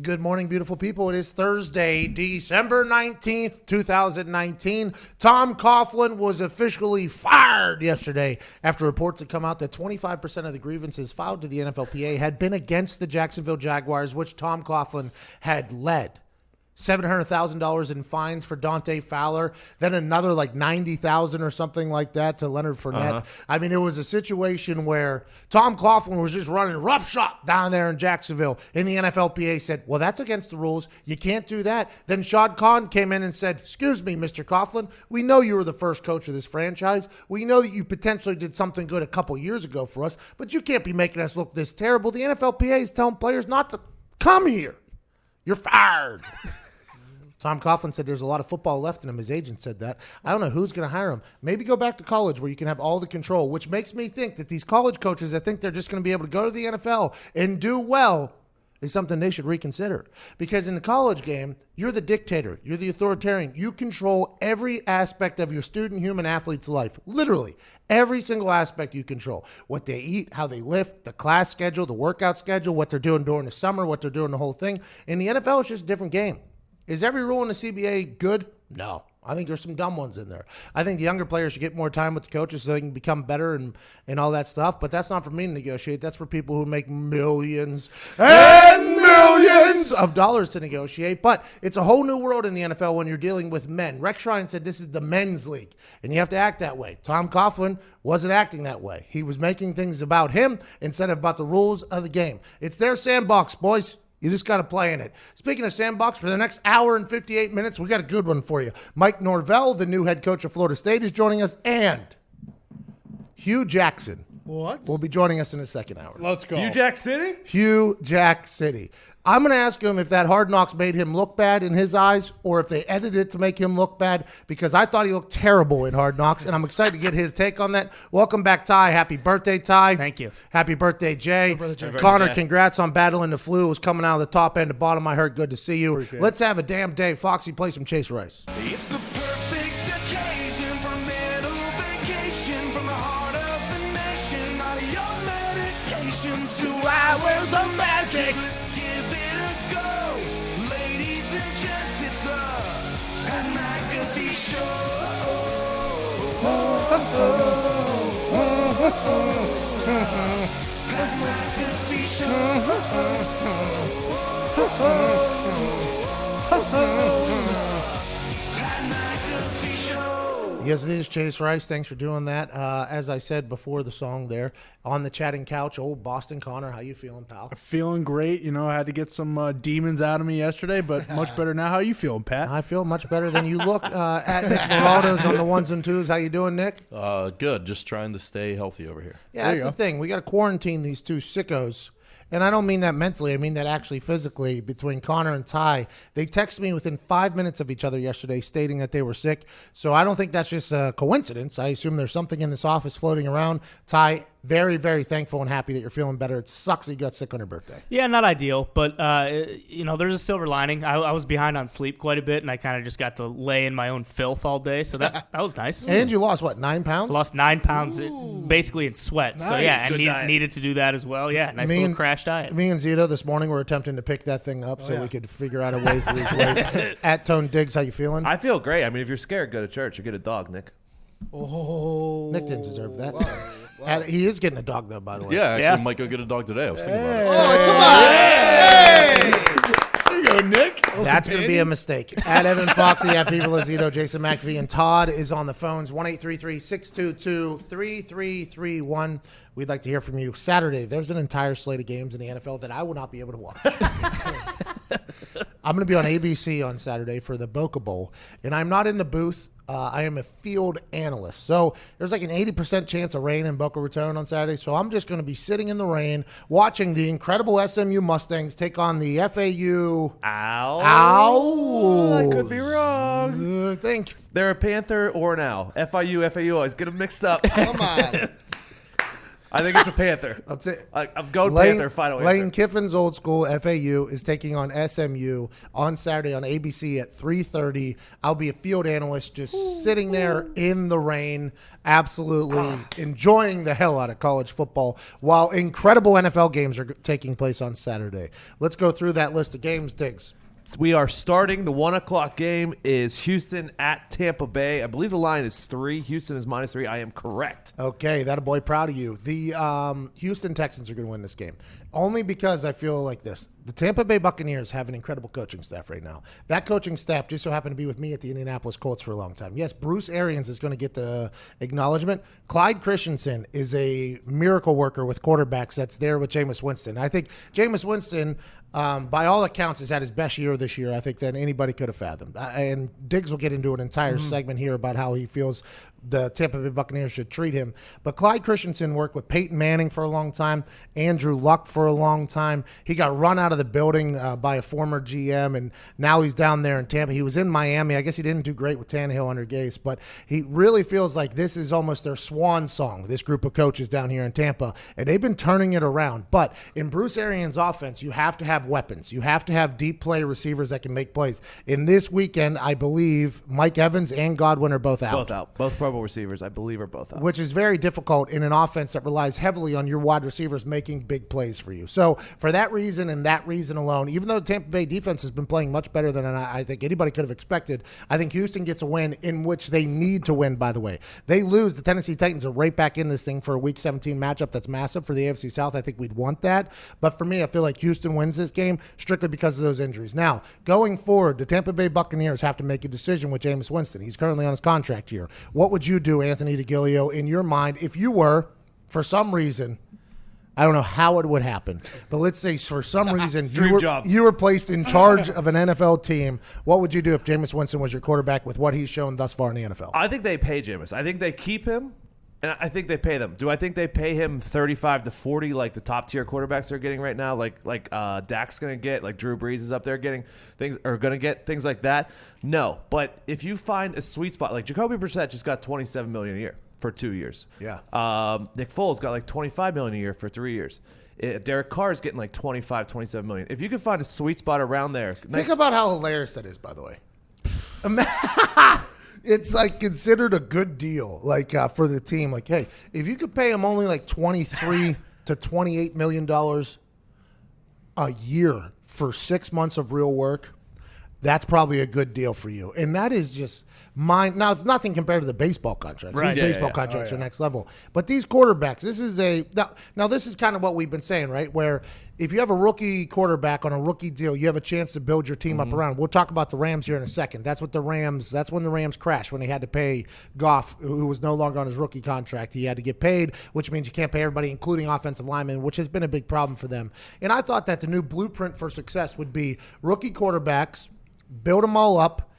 Good morning, beautiful people. It is Thursday, December 19th, 2019. Tom Coughlin was officially fired yesterday after reports had come out that 25% of the grievances filed to the NFLPA had been against the Jacksonville Jaguars, which Tom Coughlin had led. $700,000 in fines for Dante Fowler, then another like $90,000 or something like that to Leonard Fournette. I mean, it was a situation where Tom Coughlin was just running roughshod down there in Jacksonville, and the NFLPA said, well, that's against the rules. You can't do that. Then Shad Khan came in and said, excuse me, Mr. Coughlin, we know you were the first coach of this franchise. We know that you potentially did something good a couple years ago for us, but you can't be making us look this terrible. The NFLPA is telling players not to come here. You're fired. Tom Coughlin said there's a lot of football left in him. His agent said that. I don't know who's going to hire him. Maybe go back to college where you can have all the control, which makes me think that these college coaches that think they're just going to be able to go to the NFL and do well is something they should reconsider. Because in the college game, you're the dictator. You're the authoritarian. You control every aspect of your student human athlete's life. Literally, every single aspect you control. What they eat, how they lift, the class schedule, the workout schedule, what they're doing during the summer, what they're doing the whole thing. In the NFL, it's just a different game. Is every rule in the CBA good? No. I think there's some dumb ones in there. I think the younger players should get more time with the coaches so they can become better and all that stuff. But that's not for me to negotiate. That's for people who make millions and millions of dollars to negotiate. But it's a whole new world in the NFL when you're dealing with men. Rex Ryan said this is the men's league, and you have to act that way. Tom Coughlin wasn't acting that way. He was making things about him instead of about the rules of the game. It's their sandbox, boys. You just got to play in it. Speaking of sandbox, for the next hour and 58 minutes, we got a good one for you. Mike Norvell, the new head coach of Florida State, is joining us, and Hugh Jackson will be joining us in the second hour. Let's go. Hugh Jack City? Hugh Jack City. I'm going to ask him if that Hard Knocks made him look bad in his eyes or if they edited it to make him look bad, because I thought he looked terrible in Hard Knocks, and I'm excited to get his take on that. Welcome back, Ty. Happy birthday, Ty. Thank you. Happy birthday, Jay. Happy birthday, Jay. Connor, congrats on battling the flu. It was coming out of the top and the bottom. I heard good to see you. Appreciate Let's have a damn day. Foxy, play some Chase Rice. It's the perfect occasion for a little vacation from the heart of the nation. Not your medication. 2 hours of magic. Let's give it a go. Ladies and gents, it's the Pat McAfee Show. It's the Pat McAfee Show. Yes, it is Chase Rice. Thanks for doing that. As I said before the song there, on the chatting couch, old Boston Connor, how you feeling, pal? Feeling great. You know, I had to get some demons out of me yesterday, but much better now. How you feeling, Pat? I feel much better than you look. At Nick Moraldo's on the ones and twos. How you doing, Nick? Good. Just trying to stay healthy over here. Yeah, that's the thing. We got to quarantine these two sickos. And I don't mean that mentally. I mean that actually physically. Between Connor and Ty, they texted me within 5 minutes of each other yesterday stating that they were sick. So I don't think that's just a coincidence. I assume there's something in this office floating around. Ty, very, very thankful and happy that you're feeling better. It sucks that you got sick on your birthday. Yeah, not ideal, but there's a silver lining. I was behind on sleep quite a bit, and I kind of just got to lay in my own filth all day, so that was nice. And you lost, what, 9 pounds? Lost 9 pounds basically in sweat. Nice. So, yeah, Good I needed to do that as well. Yeah, nice little crash diet. Me and Zito this morning were attempting to pick that thing up so we could figure out a ways to lose weight. At Tone Diggs, how you feeling? I feel great. I mean, if you're scared, go to church or get a dog, Nick. Oh, Nick didn't deserve that. Wow. He is getting a dog, though, by the way. Yeah, actually, might go get a dog today. I was thinking about it. Oh, come on. There you go, Nick. That's going to be a mistake. At Evan Foxy, at Viva Lazito, Jason McAfee, and Todd is on the phones, 1-833-622-3331. We'd like to hear from you. Saturday, there's an entire slate of games in the NFL that I will not be able to watch. I'm going to be on ABC on Saturday for the Boca Bowl, and I'm not in the booth. I am a field analyst. So there's like an 80% chance of rain in Boca Raton on Saturday. So I'm just going to be sitting in the rain watching the incredible SMU Mustangs take on the FAU. Ow. I could be wrong. Think. They're a Panther or an owl. FIU, always get them mixed up. Come on. I think it's a Panther. I'm going Panther final Lane answer. Kiffin's old school FAU is taking on SMU on Saturday on ABC at 3:30. I'll be a field analyst just sitting there in the rain, absolutely enjoying the hell out of college football while incredible NFL games are taking place on Saturday. Let's go through that list of games, Diggs. We are starting. The 1 o'clock game is Houston at Tampa Bay. I believe the line is 3. Houston is -3. I am correct. Okay, that a boy, proud of you. The Houston Texans are going to win this game. Only because I feel like this. The Tampa Bay Buccaneers have an incredible coaching staff right now. That coaching staff just so happened to be with me at the Indianapolis Colts for a long time. Yes, Bruce Arians is going to get the acknowledgement. Clyde Christensen is a miracle worker with quarterbacks that's there with Jameis Winston. I think Jameis Winston, by all accounts, has had his best year this year, I think, than anybody could have fathomed. And Diggs will get into an entire segment here about how he feels the Tampa Bay Buccaneers should treat him. But Clyde Christensen worked with Peyton Manning for a long time, Andrew Luck for a long time. He got run out of the building by a former GM, and now he's down there in Tampa. He was in Miami. I guess he didn't do great with Tannehill under Gase, but he really feels like this is almost their swan song, this group of coaches down here in Tampa, and they've been turning it around. But in Bruce Arians' offense, you have to have weapons. You have to have deep play receivers that can make plays. In this weekend, I believe Mike Evans and Godwin are both out. Both out. Both Pro Bowl receivers, I believe, are both out. Which is very difficult in an offense that relies heavily on your wide receivers making big plays for you. So for that reason and that reason alone, even though the Tampa Bay defense has been playing much better than I think anybody could have expected, I think Houston gets a win in which they need to win, by the way. They lose, the Tennessee Titans are right back in this thing for a Week 17 matchup that's massive for the AFC South. I think we'd want that. But for me, I feel like Houston wins this game strictly because of those injuries. Now, going forward, the Tampa Bay Buccaneers have to make a decision with Jameis Winston. He's currently on his contract here. What would you do, Anthony DeGilio, in your mind, if you were, for some reason, I don't know how it would happen, but let's say for some reason you were placed in charge of an NFL team, what would you do if Jameis Winston was your quarterback with what he's shown thus far in the NFL? I think they pay Jameis. I think they keep him, and I think they pay them. Do I think they pay him 35 to 40 like the top tier quarterbacks are getting right now, like Dak's going to get, like Drew Brees is up there getting things, or going to get things like that? No, but if you find a sweet spot, like Jacoby Brissett just got $27 million a year for 2 years. Yeah. Nick Foles got like $25 million a year for 3 years. Derek Carr is getting like 25, 27 million. If you can find a sweet spot around there. Think about how hilarious that is, by the way. It's like considered a good deal, like for the team. Like, hey, if you could pay him only like $23 to $28 million a year for 6 months of real work, that's probably a good deal for you. And that is just mine. Now, it's nothing compared to the baseball contracts. Right. These baseball contracts are next level. But these quarterbacks, this is now this is kind of what we've been saying, right? Where if you have a rookie quarterback on a rookie deal, you have a chance to build your team up around. We'll talk about the Rams here in a second. That's when the Rams crashed, when they had to pay Goff, who was no longer on his rookie contract. He had to get paid, which means you can't pay everybody, including offensive linemen, which has been a big problem for them. And I thought that the new blueprint for success would be rookie quarterbacks, build them all up,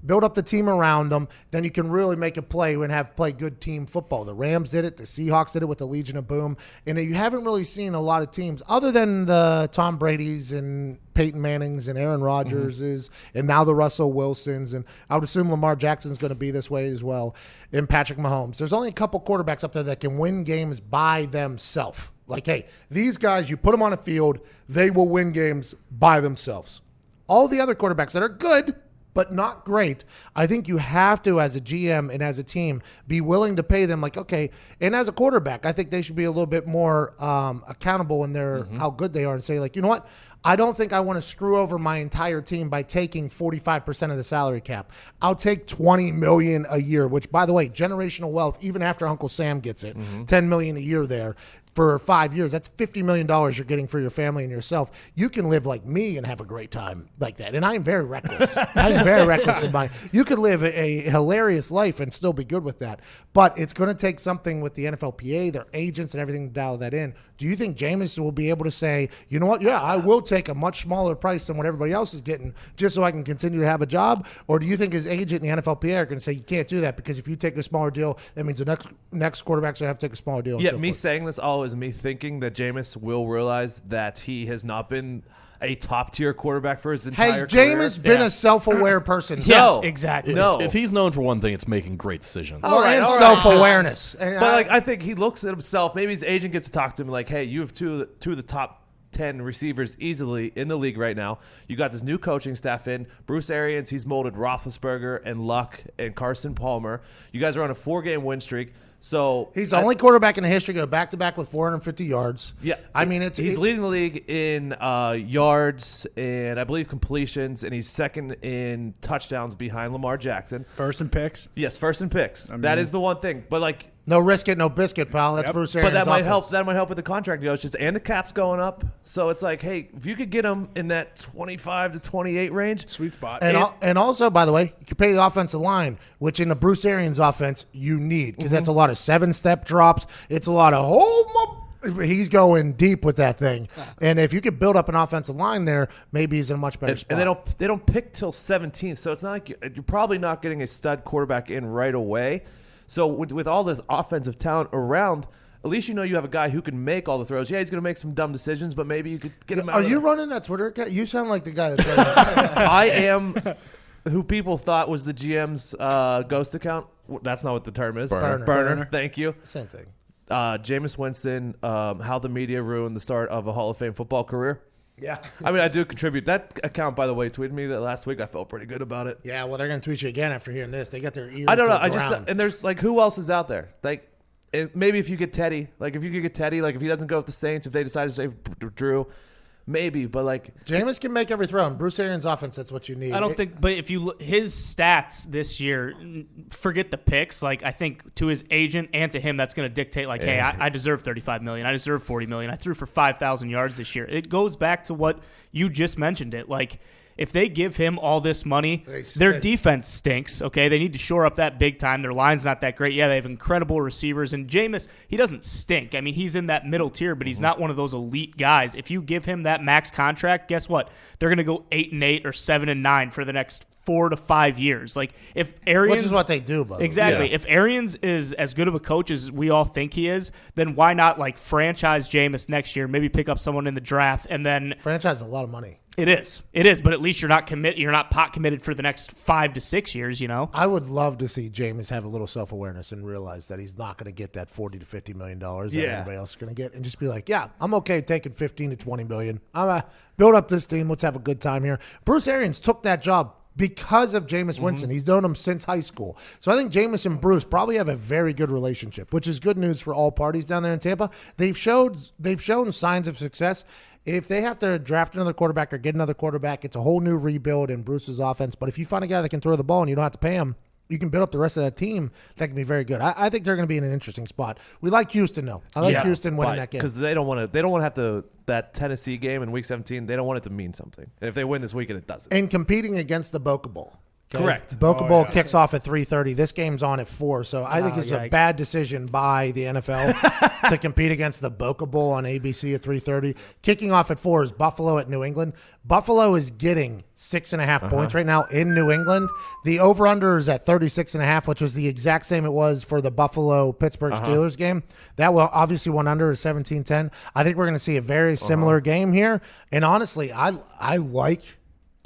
build up the team around them, then you can really make a play and play good team football. The Rams did it. The Seahawks did it with the Legion of Boom. And you haven't really seen a lot of teams, other than the Tom Brady's and Peyton Manning's and Aaron Rodgers's and now the Russell Wilsons. And I would assume Lamar Jackson's going to be this way as well, and Patrick Mahomes. There's only a couple quarterbacks up there that can win games by themselves. Like, hey, these guys, you put them on a field, they will win games by themselves. All the other quarterbacks that are good but not great, I think you have to, as a GM and as a team, be willing to pay them like, okay, and as a quarterback, I think they should be a little bit more accountable in their how good they are and say, like, you know what? I don't think I want to screw over my entire team by taking 45% of the salary cap. I'll take $20 million a year, which, by the way, generational wealth, even after Uncle Sam gets it, $10 million a year there. For 5 years, that's $50 million you're getting for your family and yourself. You can live like me and have a great time like that. And I am very reckless. I am very reckless with mine. You could live a hilarious life and still be good with that. But it's going to take something with the NFLPA, their agents, and everything to dial that in. Do you think Jameis will be able to say, you know what? Yeah, I will take a much smaller price than what everybody else is getting just so I can continue to have a job? Or do you think his agent and the NFLPA are going to say, you can't do that because if you take a smaller deal, that means the next quarterback's going to have to take a smaller deal? Yeah, me saying this, I'll though, is me thinking that Jameis will realize that he has not been a top-tier quarterback for his entire Has career. Jameis been a self-aware person? No. exactly. No. If he's known for one thing, it's making great decisions. Well, and all right. self-awareness. And But I think he looks at himself. Maybe his agent gets to talk to him like, "Hey, you have two of the top 10 receivers easily in the league right now. You got this new coaching staff in. Bruce Arians, he's molded Roethlisberger and Luck and Carson Palmer. You guys are on a 4-game win streak. So he's the only quarterback in the history to go back-to-back with 450 yards. Yeah, I mean, he's leading the league in yards and I believe completions, and he's second in touchdowns behind Lamar Jackson. First in picks. Yes, first in picks. That is the one thing. But like, no risk it, no biscuit, pal. That's Bruce Arians' but that might help. offense. That might help with the contract negotiations and the cap's going up. So it's like, hey, if you could get him in that 25 to 28 range, Sweet spot. And also, by the way, you can pay the offensive line, which in the Bruce Arians offense you need, because that's a lot of 7-step drops. It's a lot of he's going deep with that thing. And if you could build up an offensive line there, maybe he's in a much better spot. and they don't pick till 17th. So it's not like you're probably not getting a stud quarterback in right away. So with all this offensive talent around, at least you know you have a guy who can make all the throws. Yeah, he's going to make some dumb decisions, but maybe you could get him out. Are of you there. running that Twitter account? You sound like the guy that's running that. I am who people thought was the GM's ghost account. That's not what the term is. Burner. Thank you. Same thing. Jameis Winston, how the media ruined the start of a Hall of Fame football career. Yeah. I mean, I do contribute. That account, by the way, tweeted me that last week. I felt pretty good about it. Yeah, well, they're going to tweet you again after hearing this. They got their ears I don't know. to the ground. And there's like, who else is out there? Like, maybe if you get Teddy, like if you could get Teddy, like if he doesn't go with the Saints, if they decide to save Drew, maybe. But like, Jameis can make every throw. In Bruce Arians' offense, that's what you need. I don't think, but if you look his stats this year, forget the picks. Like I think to his agent and to him, that's going to dictate. Like, hey, I deserve $35 million. I deserve $40 million. I threw for 5,000 yards this year. It goes back to what you just mentioned. It like. If they give him all this money, their defense stinks, okay? They need to shore up that big time. Their line's not that great. Yeah, they have incredible receivers. And Jameis, he doesn't stink. I mean, he's in that middle tier, but he's not one of those elite guys. If you give him that max contract, guess what? They're going to go 8-8 or 7-9 for the next 4 to 5 years. Like if Arians, which is what they do, by the way. exactly. Yeah. If Arians is as good of a coach as we all think he is, then why not like franchise Jameis next year? Maybe pick up someone in the draft, and then Franchise is a lot of money. It is, but at least you're not pot committed for the next 5 to 6 years. You know. I would love to see Jameis have a little self-awareness and realize that he's not going to get that $40 to $50 million that everybody else is going to get, and just be like, yeah, I'm okay taking 15 to 20 million. I'm build up this team. Let's have a good time here. Bruce Arians took that job because of Jameis Winston. He's known him since high school. So I think Jameis and Bruce probably have a very good relationship, which is good news for all parties down there in Tampa. They've shown signs of success. If they have to draft another quarterback or get another quarterback, it's a whole new rebuild in Bruce's offense. But if you find a guy that can throw the ball and you don't have to pay him, you can build up the rest of that team. That can be very good. I think they're going to be in an interesting spot. We like Houston, though. I like Houston winning that game because they don't want to have to that Tennessee game in Week 17. They don't want it to mean something. And if they win this weekend, it doesn't. And competing against the Boca Bowl. Okay? Correct. Boca Bowl kicks off at 3:30. This game's on at 4. So I think it's a bad decision by the NFL to compete against the Boca Bowl on ABC at 3:30. Kicking off at 4 is Buffalo at New England. Buffalo is getting 6.5 points right now in New England. The over-under is at 36.5, which was the exact same it was for the Buffalo-Pittsburgh Steelers game. That will obviously went under at 17-10. I think we're going to see a very similar game here. And honestly, I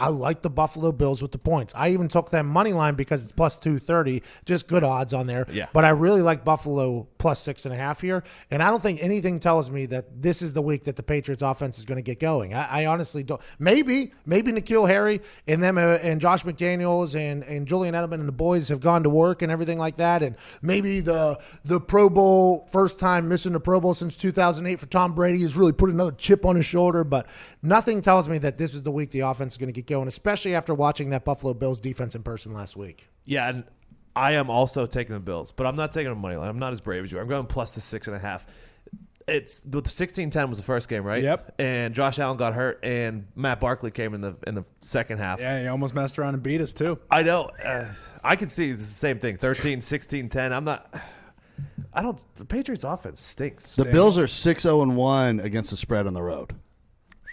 like the Buffalo Bills with the points. I even took them money line because it's plus 230, just good odds on there. Yeah. But I really like Buffalo plus 6.5 here. And I don't think anything tells me that this is the week that the Patriots offense is going to get going. I honestly don't. Maybe N'Keal Harry and them and Josh McDaniels and Julian Edelman and the boys have gone to work and everything like that. And maybe the Pro Bowl, first time missing the Pro Bowl since 2008 for Tom Brady, has really put another chip on his shoulder. But nothing tells me that this is the week the offense is going to get going, especially after watching that Buffalo Bills defense in person last week. Yeah, and I am also taking the Bills, but I'm not taking a money line. I'm not as brave as you. I'm going plus the 6.5. It's the 16-10 was the first game, right? Yep. And Josh Allen got hurt, and Matt Barkley came in the second half. Yeah, he almost messed around and beat us too. I know. I can see it's the same thing. 13, 16, 10. The Patriots offense stinks. The Bills are 6-0-1 against the spread on the road.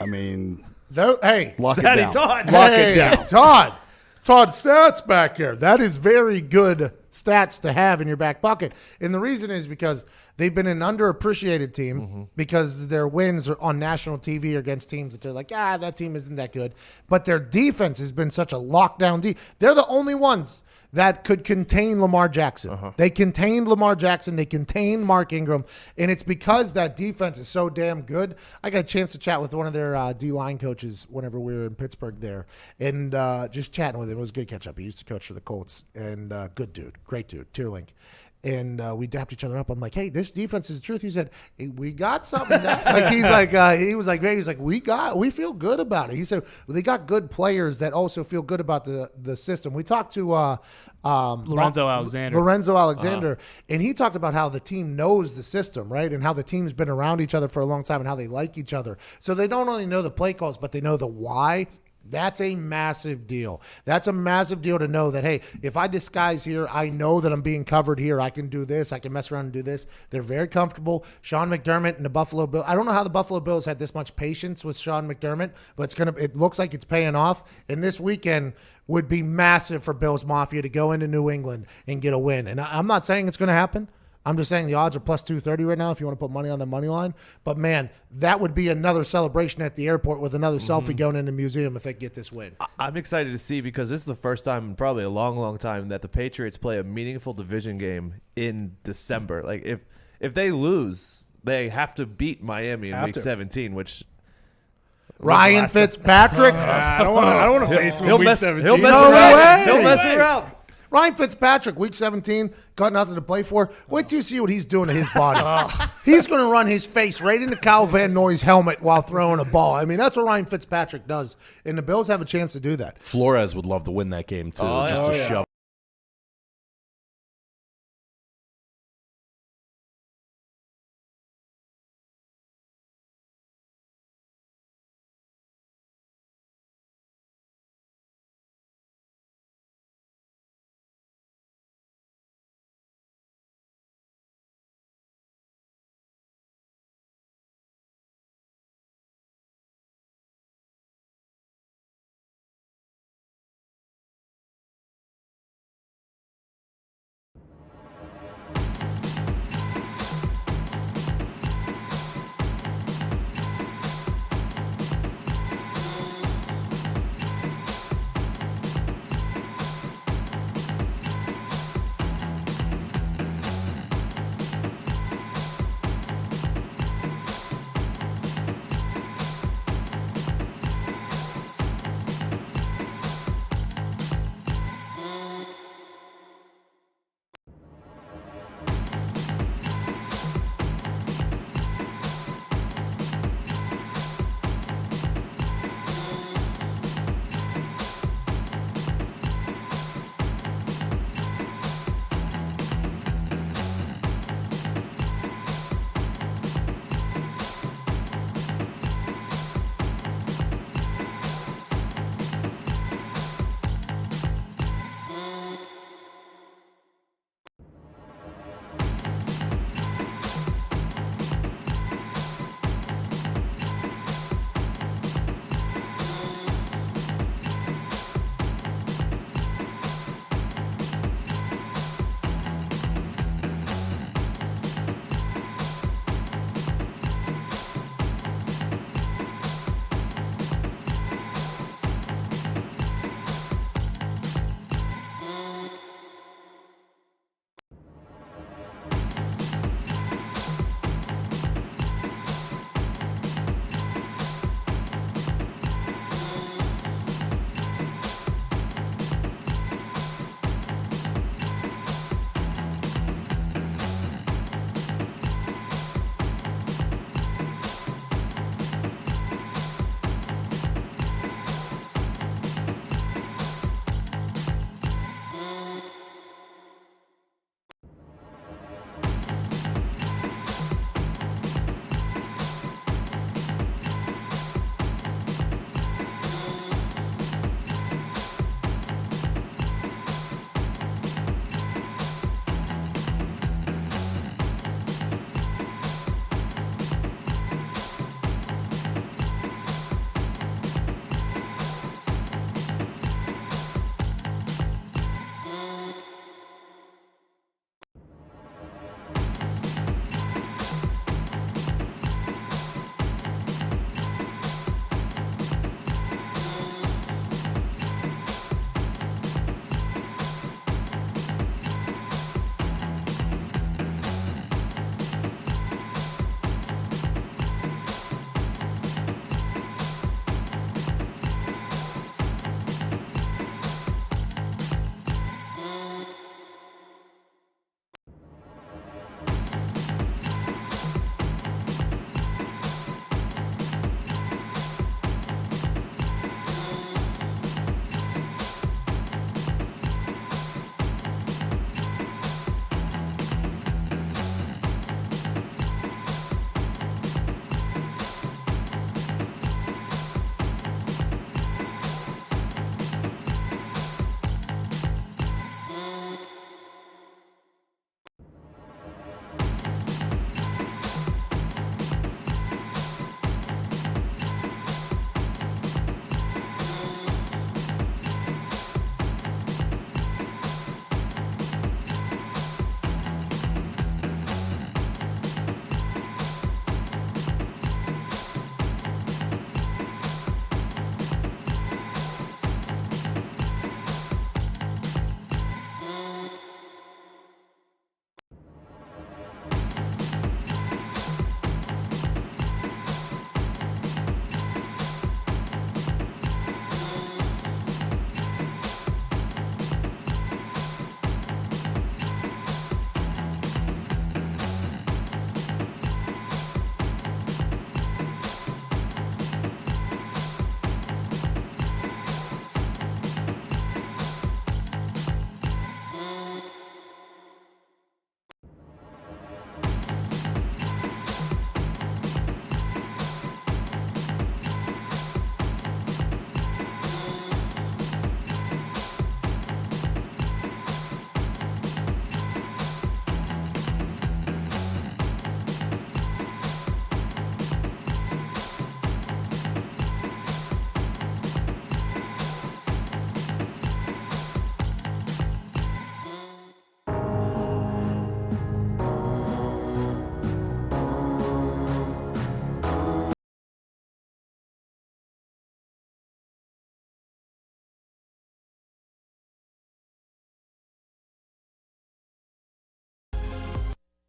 I mean, Hey, lock it Daddy down. Todd. Lock it down. Todd stats back here. That is very good stats to have in your back pocket. And the reason is because They've been an underappreciated team Mm-hmm. because their wins are on national TV or against teams that they're like, that team isn't that good. But their defense has been such a lockdown They're the only ones that could contain Lamar Jackson. They contained Lamar Jackson. They contained Mark Ingram. And it's because that defense is so damn good. I got a chance to chat with one of their D-line coaches whenever we were in Pittsburgh there. And just chatting with him. It was a good catch-up. He used to coach for the Colts. And good dude. Great dude. Tierlink. And we dapped each other up. I'm like, hey, this defense is the truth. He said, hey, we got something. He was like, great. He's like, we feel good about it. He said, well, they got good players that also feel good about the system. We talked to Lorenzo Alexander, and he talked about how the team knows the system, right? And how the team's been around each other for a long time and how they like each other. So they don't only know the play calls, but they know the why. That's a massive deal. That's a massive deal to know that, hey, if I disguise here, I know that I'm being covered here. I can do this. I can mess around and do this. They're very comfortable. Sean McDermott and the Buffalo Bills. I don't know how the Buffalo Bills had this much patience with Sean McDermott, but it looks like it's paying off. And this weekend would be massive for Bills Mafia to go into New England and get a win. And I'm not saying it's going to happen. I'm just saying the odds are plus 230 right now if you want to put money on the money line. But, man, that would be another celebration at the airport with another selfie going in the museum if they get this win. I'm excited to see because this is the first time in probably a long, long time that the Patriots play a meaningful division game in December. Like, if they lose, they have to beat Miami in Week 17, which Ryan Fitzpatrick. I don't want to face him in week 17. He'll mess No around. way. He'll mess around. Ryan Fitzpatrick, Week 17, got nothing to play for. Wait till you see what he's doing to his body. He's going to run his face right into Kyle Van Noy's helmet while throwing a ball. I mean, that's what Ryan Fitzpatrick does, and the Bills have a chance to do that. Flores would love to win that game, too, just to shove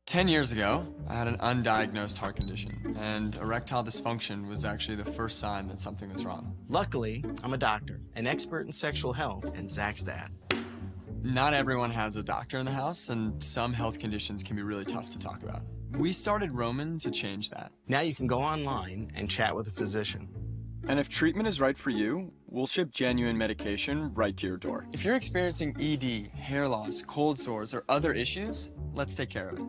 10 years ago, I had an undiagnosed heart condition, and erectile dysfunction was actually the first sign that something was wrong. Luckily, I'm a doctor, an expert in sexual health, and Zach's dad. Not everyone has a doctor in the house, and some health conditions can be really tough to talk about. We started Roman to change that. Now you can go online and chat with a physician. And if treatment is right for you, we'll ship genuine medication right to your door. If you're experiencing ED, hair loss, cold sores, or other issues, let's take care of it.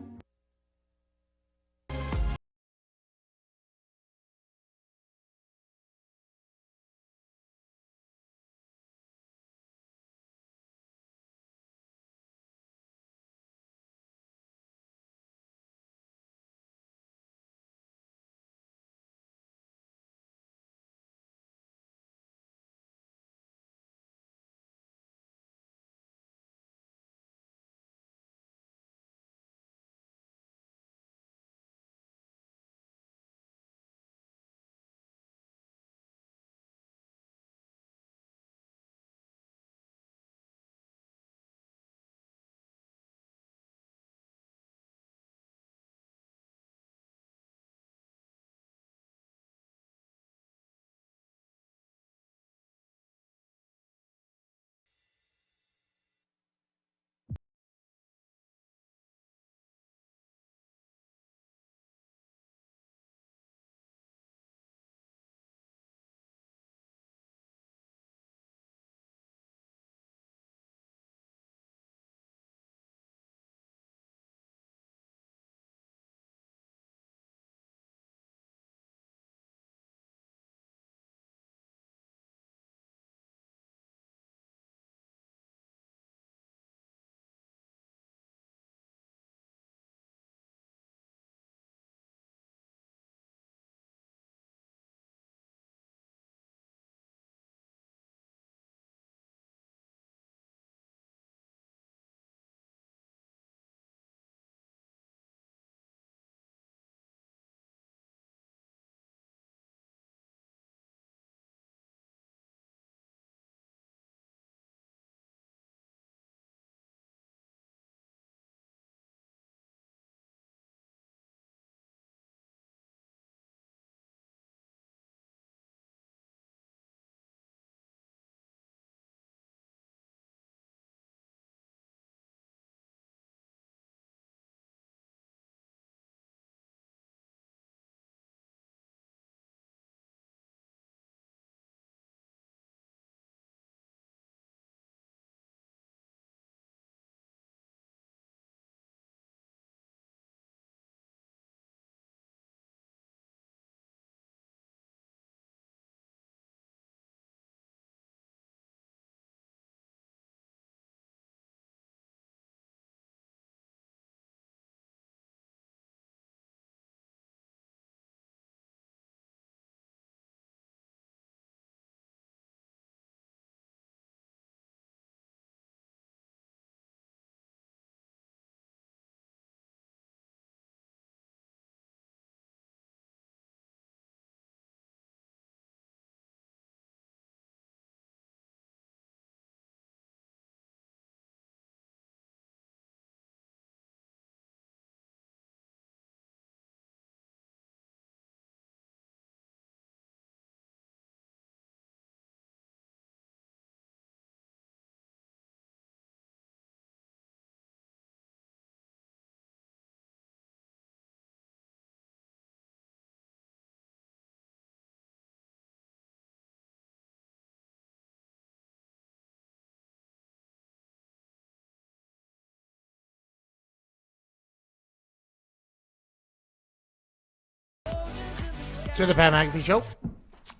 To the Pat McAfee Show.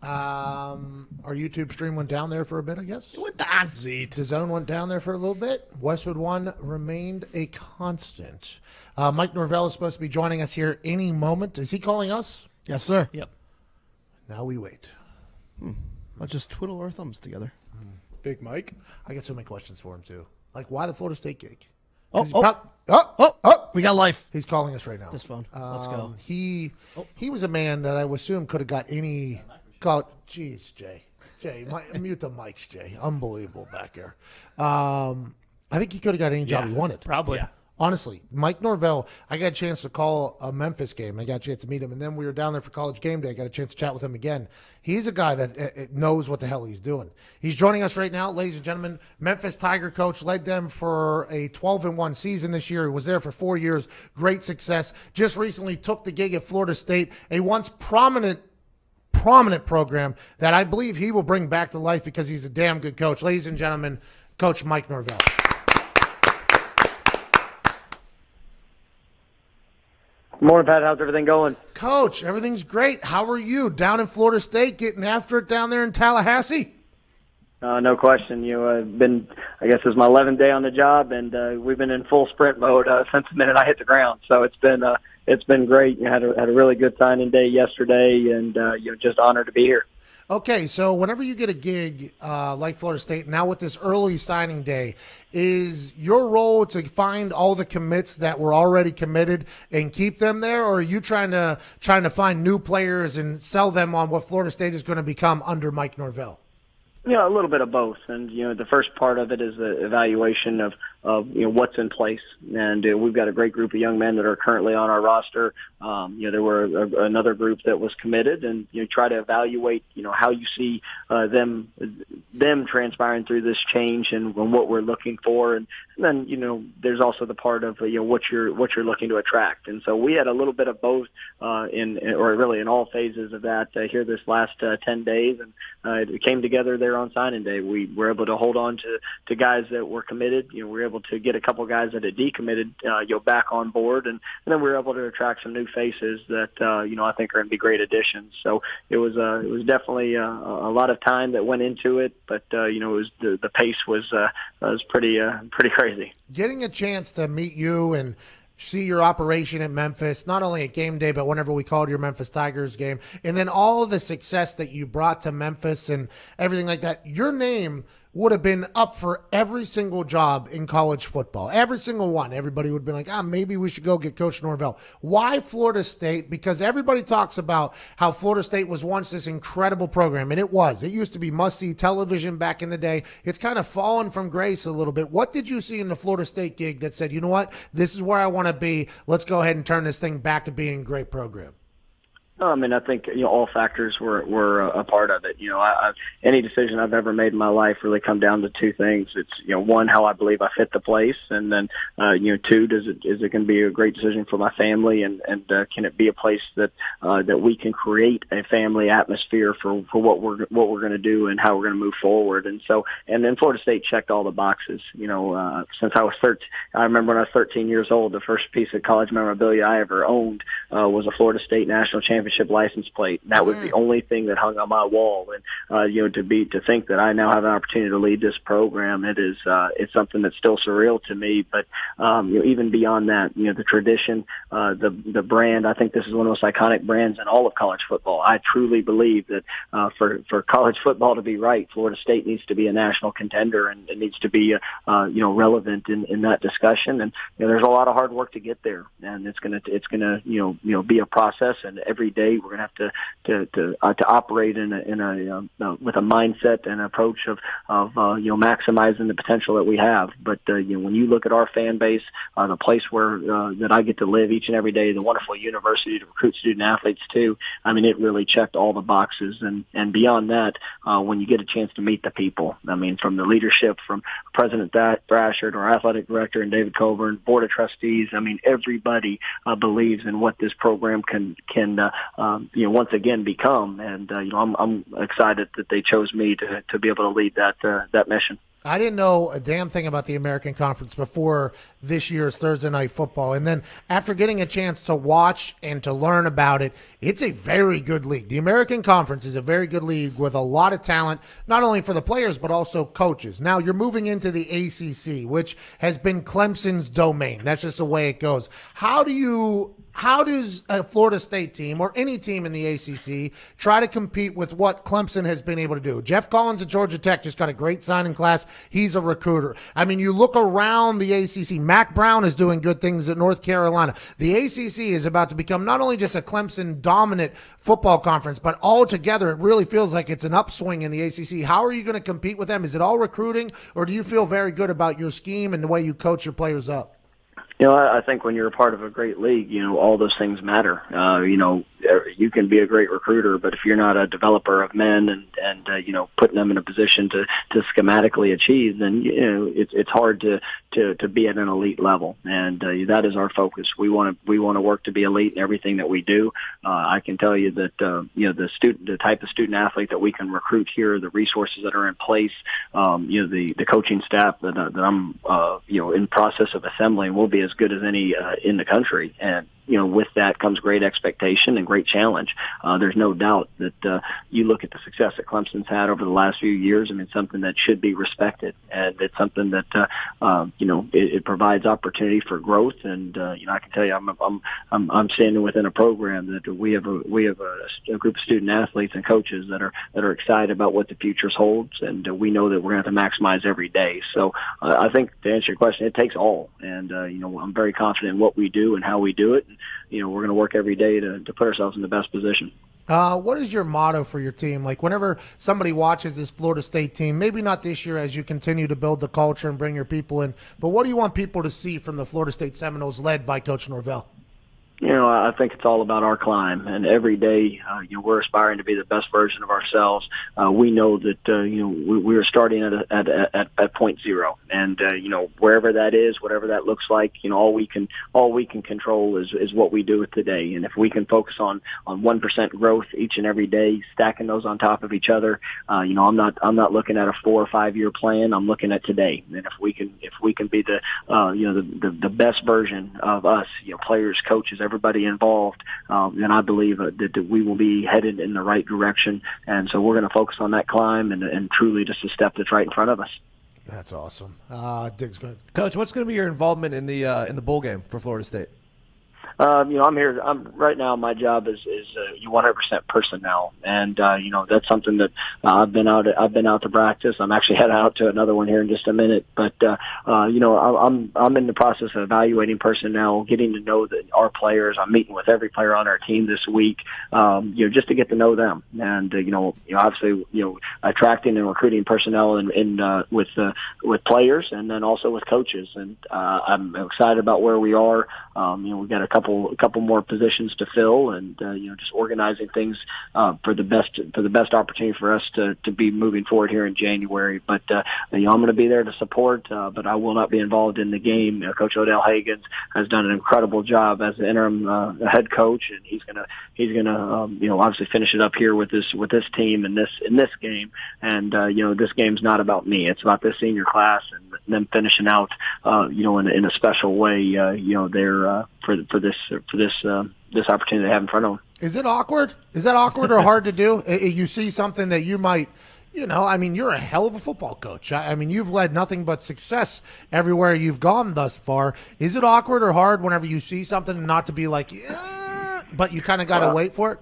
Our YouTube stream went down there for a bit, I guess. It went down. The zone went down there for a little bit. Westwood One remained a constant. Mike Norvell is supposed to be joining us here any moment. Is he calling us? Yes, sir. Yep. Now we wait. Let's just twiddle our thumbs together. Big Mike. I got so many questions for him, too. Like, why the Florida State gig? Oh, 'Cause he's we got life. He's calling us right now. This phone. Let's go. He was a man that I would assume could have got any call. Jeez, Jay. Mute the mics, Jay. Unbelievable back there. I think he could have got any job he wanted. Probably. Honestly, Mike Norvell, I got a chance to call a Memphis game. I got a chance to meet him, and then we were down there for College Game Day. I got a chance to chat with him again. He's a guy that knows what the hell he's doing. He's joining us right now, ladies and gentlemen. Memphis Tiger coach, led them for a 12-1 season this year. He was there for 4 years. Great success. Just recently took the gig at Florida State, a once prominent program that I believe he will bring back to life because he's a damn good coach. Ladies and gentlemen, Coach Mike Norvell. Morning, Pat. How's everything going? Coach, everything's great. How are you? Down in Florida State, getting after it down there in Tallahassee? No question. I guess it's my 11th day on the job, and we've been in full sprint mode since the minute I hit the ground. So it's been great. Had a really good signing day yesterday, and just honored to be here. Okay, so whenever you get a gig like Florida State, now with this early signing day, is your role to find all the commits that were already committed and keep them there, or are you trying to find new players and sell them on what Florida State is going to become under Mike Norvell? Yeah, a little bit of both. And, the first part of it is the evaluation of what's in place. And we've got a great group of young men that are currently on our roster. There were another group that was committed, and, try to evaluate, how you see them transpiring through this change and what we're looking for. And then, there's also the part of, what you're looking to attract. And so we had a little bit of both in all phases of that here this last 10 days. And it came together there on signing day. We were able to hold on to guys that were committed. We were able to get a couple guys that had decommitted, back on board, and then we were able to attract some new faces that I think are going to be great additions. So it was definitely a lot of time that went into it, but it was the pace was pretty crazy. Getting a chance to meet you and see your operation at Memphis, not only at game day, but whenever we called your Memphis Tigers game, and then all of the success that you brought to Memphis and everything like that, your name would have been up for every single job in college football. Every single one. Everybody would be like, maybe we should go get Coach Norvell. Why Florida State? Because everybody talks about how Florida State was once this incredible program, and it was. It used to be must-see television back in the day. It's kind of fallen from grace a little bit. What did you see in the Florida State gig that said, you know what, this is where I want to be. Let's go ahead and turn this thing back to being a great program? I think all factors were a part of it. Any decision I've ever made in my life really come down to two things. It's one, how I believe I fit the place, and then two, is it going to be a great decision for my family, and can it be a place that we can create a family atmosphere for what we're going to do and how we're going to move forward. And so, and then Florida State checked all the boxes. Since I was 13, I remember when I was 13 years old, the first piece of college memorabilia I ever owned was a Florida State national championship license plate. And that was the only thing that hung on my wall. And to think that I now have an opportunity to lead this program, it's something that's still surreal to me. But even beyond that, the tradition, the brand, I think this is one of the most iconic brands in all of college football. I truly believe that for college football to be right, Florida State needs to be a national contender, and it needs to be relevant in that discussion. And there's a lot of hard work to get there, and it's gonna be a process. And every day we're going to have to operate in a with a mindset and approach of maximizing the potential that we have. But when you look at our fan base, the place where that I get to live each and every day, the wonderful university to recruit student athletes to, I mean, it really checked all the boxes. And beyond that, when you get a chance to meet the people, I mean, from the leadership, from President Thrasher to our athletic director and David Coburn, board of trustees, I mean, everybody believes in what this program can once again become. And I'm excited that they chose me to be able to lead that mission. I didn't know a damn thing about the American Conference before this year's Thursday Night Football. And then after getting a chance to watch and to learn about it, it's a very good league. The American Conference is a very good league with a lot of talent, not only for the players, but also coaches. Now you're moving into the ACC, which has been Clemson's domain. That's just the way it goes. How does a Florida State team or any team in the ACC try to compete with what Clemson has been able to do? Jeff Collins at Georgia Tech just got a great signing class. He's a recruiter. I mean, you look around the ACC. Mac Brown is doing good things at North Carolina. The ACC is about to become not only just a Clemson-dominant football conference, but altogether it really feels like it's an upswing in the ACC. How are you going to compete with them? Is it all recruiting, or do you feel very good about your scheme and the way you coach your players up? I think when you're a part of a great league, all those things matter. You can be a great recruiter, but if you're not a developer of men and putting them in a position to schematically achieve, then it's hard to be at an elite level. And that is our focus. We want to work to be elite in everything that we do. I can tell you that the type of student athlete that we can recruit here, the resources that are in place, the coaching staff that I'm in process of assembling will be as good as any in the country. And with that comes great expectation and great challenge. There's no doubt that you look at the success that Clemson's had over the last few years. I mean, something that should be respected, and it's something that it provides opportunity for growth. And I can tell you, I'm standing within a program that we have a group of student athletes and coaches that are excited about what the future holds, and we know that we're going to have to maximize every day. So I think to answer your question, it takes all, and I'm very confident in what we do and how we do it. We're going to work every day to put ourselves in the best position. What is your motto for your team? Like whenever somebody watches this Florida State team, maybe not this year as you continue to build the culture and bring your people in, but what do you want people to see from the Florida State Seminoles led by Coach Norvell? I think it's all about our climb, and every day, we're aspiring to be the best version of ourselves. We know that, we are starting at point zero, and wherever that is, whatever that looks like, all we can control is what we do with today. And if we can focus on 1% growth each and every day, stacking those on top of each other, I'm not looking at a 4 or 5 year plan. I'm looking at today, and if we can be the best version of us, players, coaches, everybody involved, and I believe that we will be headed in the right direction. And so we're going to focus on that climb and truly just a step that's right in front of us. That's awesome. Diggs, go ahead. Coach, what's going to be your involvement in the bowl game for Florida State? I'm here. Right now. My job is 100% personnel, and that's something that I've been out to practice. I'm actually heading out to another one here in just a minute. But I'm in the process of evaluating personnel, getting to know our players. I'm meeting with every player on our team this week, just to get to know them, and obviously attracting and recruiting personnel with players, and then also with coaches. And I'm excited about where we are. We've got a couple more positions to fill, and just organizing things for the best opportunity for us to be moving forward here in January. But I'm going to be there to support, but I will not be involved in the game. Coach Odell Hagens has done an incredible job as the interim head coach, and he's gonna obviously finish it up here with this team in this game. And this game's not about me; it's about this senior class and them finishing out in a special way there for this opportunity to have in front of them. Is it awkward? Is that awkward or hard to do? You see something that you might, you're a hell of a football coach. I mean, you've led nothing but success everywhere you've gone thus far. Is it awkward or hard whenever you see something not to be like, but you kind of got to wait for it?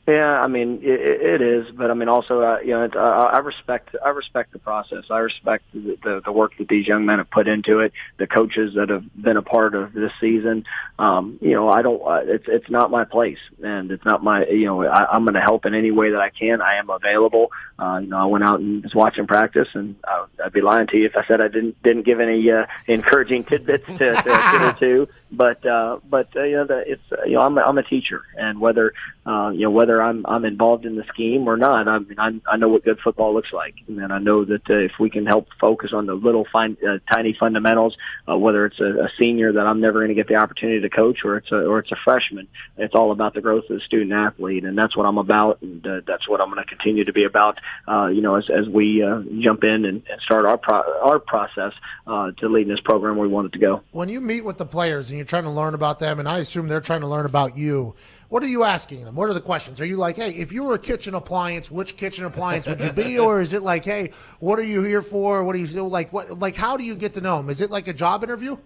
Yeah, I mean it is, but I mean also I respect the process. I respect the work that these young men have put into it. The coaches that have been a part of this season. I don't. It's not my place, and it's not my. I'm going to help in any way that I can. I am available. I went out and was watching practice, and I'd be lying to you if I said I didn't give any encouraging tidbits to kid or two. But it's I'm a teacher, and whether I'm involved in the scheme or not, I mean I know what good football looks like, and I know that if we can help focus on the little tiny fundamentals, whether it's a senior that I'm never going to get the opportunity to coach, or it's a freshman, it's all about the growth of the student athlete, and that's what I'm about, and that's what I'm going to continue to be about. As we jump in and start our process to lead this program where we want it to go. When you meet with the players and you're trying to learn about them, and I assume they're trying to learn about you, what are you asking them? What are the questions? Are you like, hey, if you were a kitchen appliance, which kitchen appliance would you be? Or is it like, hey, what are you here for? What do you still like? How do you get to know them? Is it like a job interview?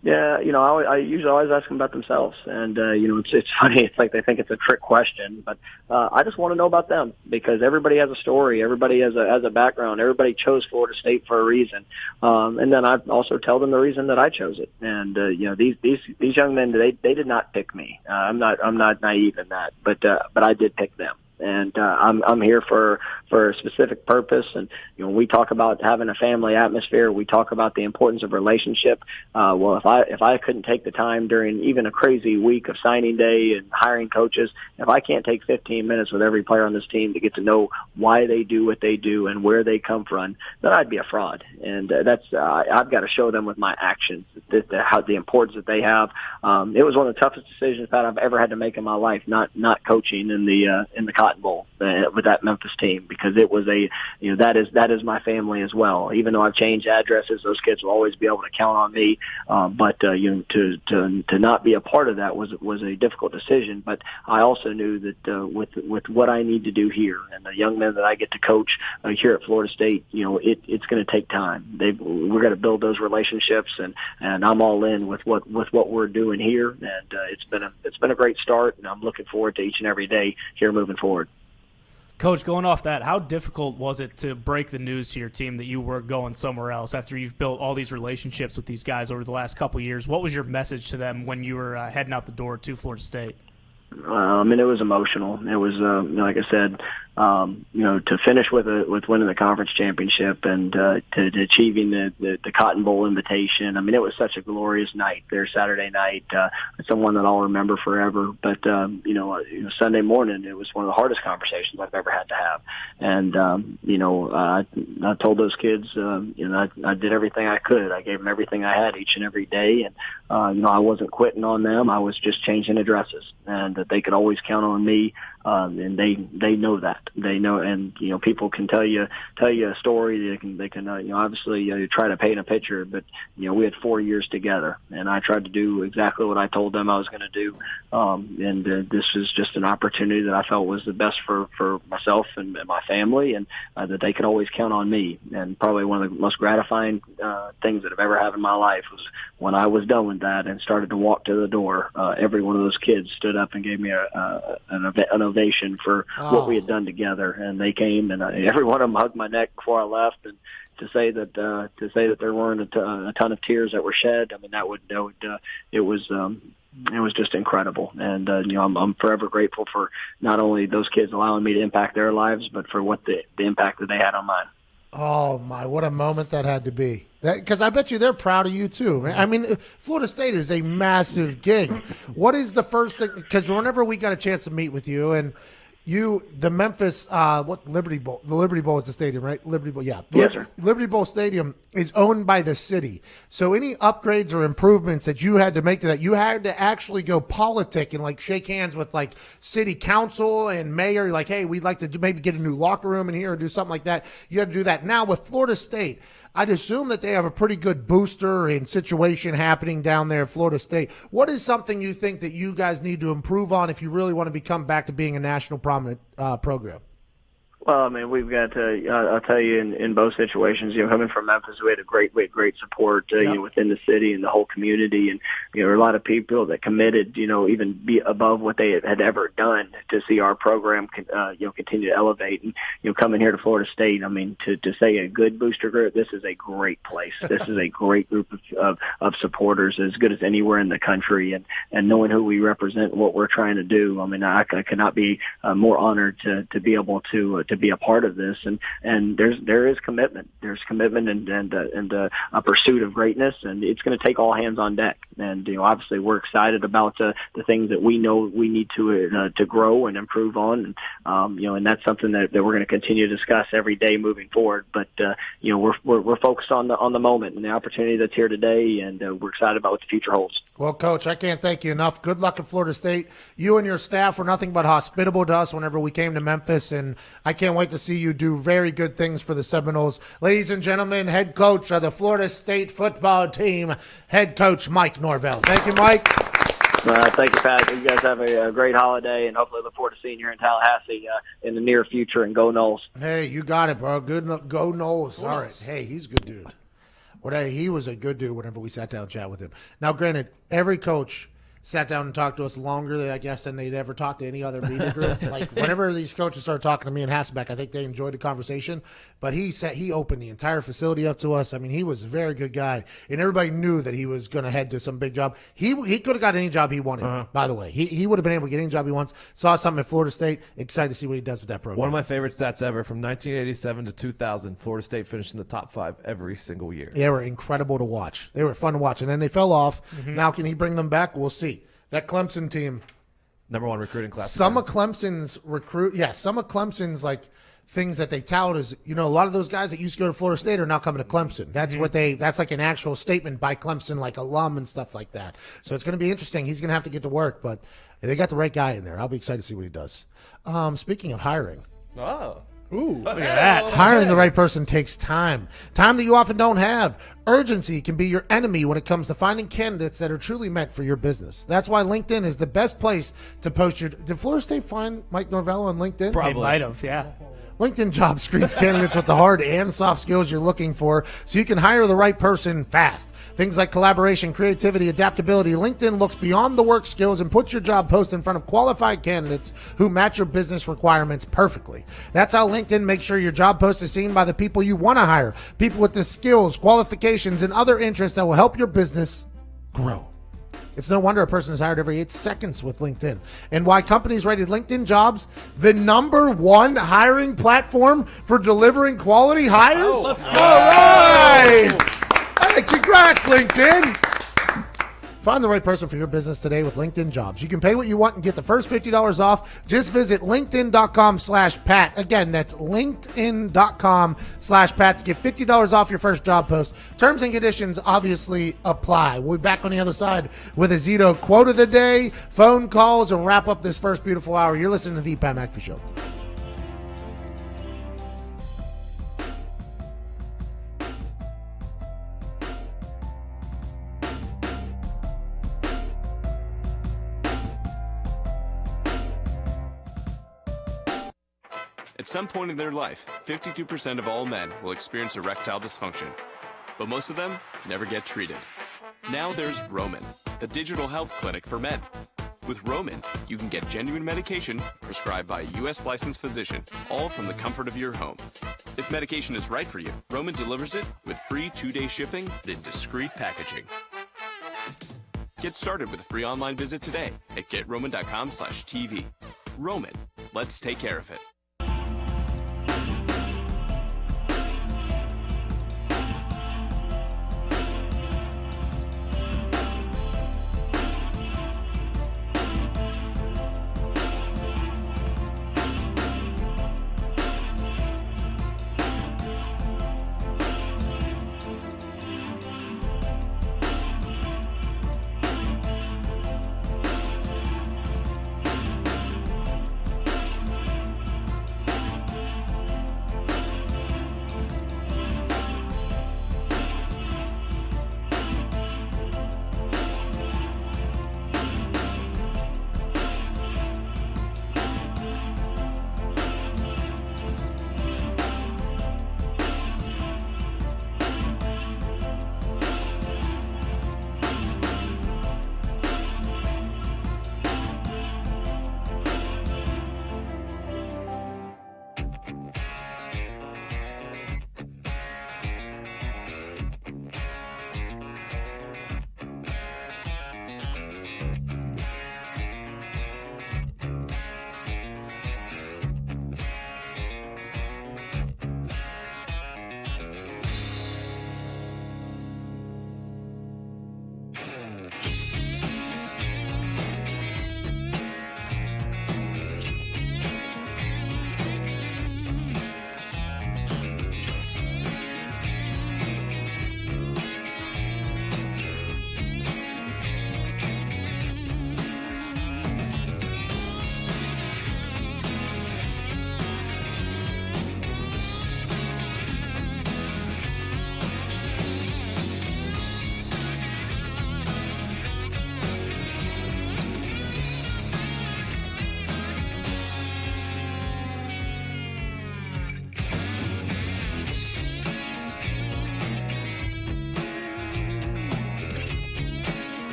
Yeah, I usually always ask them about themselves, and it's funny. It's like they think it's a trick question, but I just want to know about them, because everybody has a story, everybody has a background, everybody chose Florida State for a reason, and then I also tell them the reason that I chose it. And these young men, they did not pick me. I'm not naive in that, but I did pick them. and I'm here for a specific purpose. And when we talk about having a family atmosphere, we talk about the importance of relationship. Well, if I couldn't take the time during even a crazy week of signing day and hiring coaches, if I can't take 15 minutes with every player on this team to get to know why they do what they do and where they come from, then I'd be a fraud. And I've got to show them with my actions how the importance that they have. It was one of the toughest decisions that I've ever had to make in my life, not coaching in the Cotton Bowl with that Memphis team, because it was that is my family as well. Even though I've changed addresses, those kids will always be able to count on me. But to not be a part of that was a difficult decision. But I also knew that with what I need to do here and the young men that I get to coach here at Florida State, it's going to take time. We're going to build those relationships, and I'm all in with what we're doing here. And it's been a great start, and I'm looking forward to each and every day here moving forward. Coach, going off that, how difficult was it to break the news to your team that you were going somewhere else after you've built all these relationships with these guys over the last couple of years? What was your message to them when you were heading out the door to Florida State? It was emotional. It was, like I said, to finish with winning the conference championship and to achieving the Cotton Bowl invitation. It was such a glorious night there Saturday night. It's one that I'll remember forever. But Sunday morning, it was one of the hardest conversations I've ever had to have. And I told those kids, I did everything I could. I gave them everything I had each and every day, and I wasn't quitting on them. I was just changing addresses, and that they could always count on me. And they know that. They know, and people can tell you a story. They can obviously try to paint a picture, but we had 4 years together, and I tried to do exactly what I told them I was going to do. And this is just an opportunity that I felt was the best for myself and my family, and that they could always count on me. And probably one of the most gratifying things that I've ever had in my life was when I was done with that and started to walk to the door. Every one of those kids stood up and gave me an ovation for what we had done together, and they came, and every one of them hugged my neck before I left, and to say that there weren't a ton of tears that were shed, it was just incredible. And I'm forever grateful for not only those kids allowing me to impact their lives, but for what the impact that they had on mine. Oh my! What a moment that had to be. Because I bet you they're proud of you too. Florida State is a massive gig. What is the first thing? Because whenever we got a chance to meet with you and the Memphis, what's Liberty Bowl? The Liberty Bowl is the stadium, right? Liberty Bowl, yeah. Yes, sir. Liberty Bowl Stadium is owned by the city. So any upgrades or improvements that you had to make to that, you had to actually go politic and shake hands with city council and mayor. Like, hey, we'd like to maybe get a new locker room in here or do something like that. You had to do that. Now with Florida State, I'd assume that they have a pretty good booster and situation happening down there at Florida State. What is something you think that you guys need to improve on if you really want to become back to being a national prominent program? Well, we've got I'll tell you in both situations, coming from Memphis, we had great support, within the city and the whole community. And, there were a lot of people that committed, even be above what they had ever done to see our program, continue to elevate. And, coming here to Florida State, to say a good booster group, this is a great place. This is a great group of supporters, as good as anywhere in the country. And knowing who we represent and what we're trying to do, I cannot be more honored to be able to be a part of this, and there is commitment. There's commitment and a pursuit of greatness, and it's going to take all hands on deck. And obviously, we're excited about the things that we know we need to grow and improve on, and that's something that we're going to continue to discuss every day moving forward. But we're focused on the moment and the opportunity that's here today, and we're excited about what the future holds. Well, Coach, I can't thank you enough. Good luck at Florida State. You and your staff were nothing but hospitable to us whenever we came to Memphis, and I can't wait to see you do very good things for the Seminoles. Ladies and gentlemen, head coach of the Florida State football team, head coach Mike Norvell. Thank you, Mike. Thank you, Pat. You guys have a great holiday, and hopefully look forward to seeing you here in Tallahassee in the near future, and go Noles. Hey, you got it, bro. Good, go Noles. All right. Hey, he's a good dude. He was a good dude whenever we sat down and chat with him. Now, granted, every coach sat down and talked to us longer than I guess than they'd ever talked to any other media group. Like whenever these coaches started talking to me and Hasselbeck, I think they enjoyed the conversation. But he opened the entire facility up to us. I mean, he was a very good guy, and everybody knew that he was going to head to some big job. He could have got any job he wanted. By the way, he would have been able to get any job he wants. Saw something at Florida State. Excited to see what he does with that program. One of my favorite stats ever from 1987 to 2000, Florida State finished in the top 5 every single year. They were incredible to watch. They were fun to watch, and then they fell off. Now, can he bring them back? We'll see. That Clemson team, #1 recruiting class. Some of Clemson's like things that they tout is, a lot of those guys that used to go to Florida State are now coming to Clemson. That's that's like an actual statement by Clemson, like alum and stuff like that. So it's going to be interesting. He's going to have to get to work, but they got the right guy in there. I'll be excited to see what he does. Speaking of hiring. Oh. Ooh, look at that. Hiring the right person takes time. Time that you often don't have. Urgency can be your enemy when it comes to finding candidates that are truly meant for your business. That's why LinkedIn is the best place to post your... Did Florida State find Mike Norvell on LinkedIn? They might have, yeah. LinkedIn Jobs screens candidates with the hard and soft skills you're looking for so you can hire the right person fast. Things like collaboration, creativity, adaptability. LinkedIn looks beyond the work skills and puts your job post in front of qualified candidates who match your business requirements perfectly. That's how LinkedIn makes sure your job post is seen by the people you want to hire, people with the skills, qualifications, and other interests that will help your business grow. It's no wonder a person is hired every 8 seconds with LinkedIn. And why companies rated LinkedIn Jobs the #1 hiring platform for delivering quality hires? Oh, let's go. All right. Hey, congrats, LinkedIn. Find the right person for your business today with LinkedIn Jobs. You can pay what you want and get the first $50 off. Just visit linkedin.com/Pat. Again, that's linkedin.com/Pat to get $50 off your first job post. Terms and conditions obviously apply. We'll be back on the other side with a Zito quote of the day, phone calls, and wrap up this first beautiful hour. You're listening to the Pat McAfee Show. At some point in their life, 52% of all men will experience erectile dysfunction, but most of them never get treated. Now there's Roman, the digital health clinic for men. With Roman, you can get genuine medication prescribed by a U.S. licensed physician, all from the comfort of your home. If medication is right for you, Roman delivers it with free 2-day shipping and in discreet packaging. Get started with a free online visit today at GetRoman.com/TV. Roman, let's take care of it.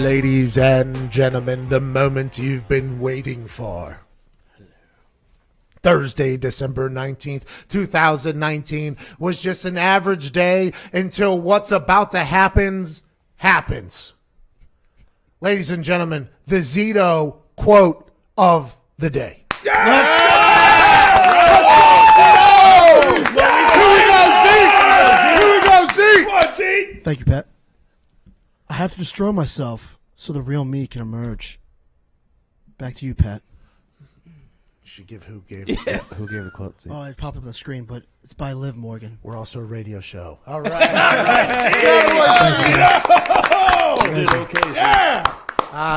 Ladies and gentlemen, the moment you've been waiting for. Thursday, December 19th, 2019 was just an average day until what's about to happens. Ladies and gentlemen, the Zito quote of the day. Here we go, Zeke! Come on, Zeke! Thank you, Pat. I have to destroy myself so the real me can emerge. Back to you, Pat. You should give who gave Who gave the quote? Zeke? Oh, it popped up on the screen, but it's by Liv Morgan. We're also a radio show. All right.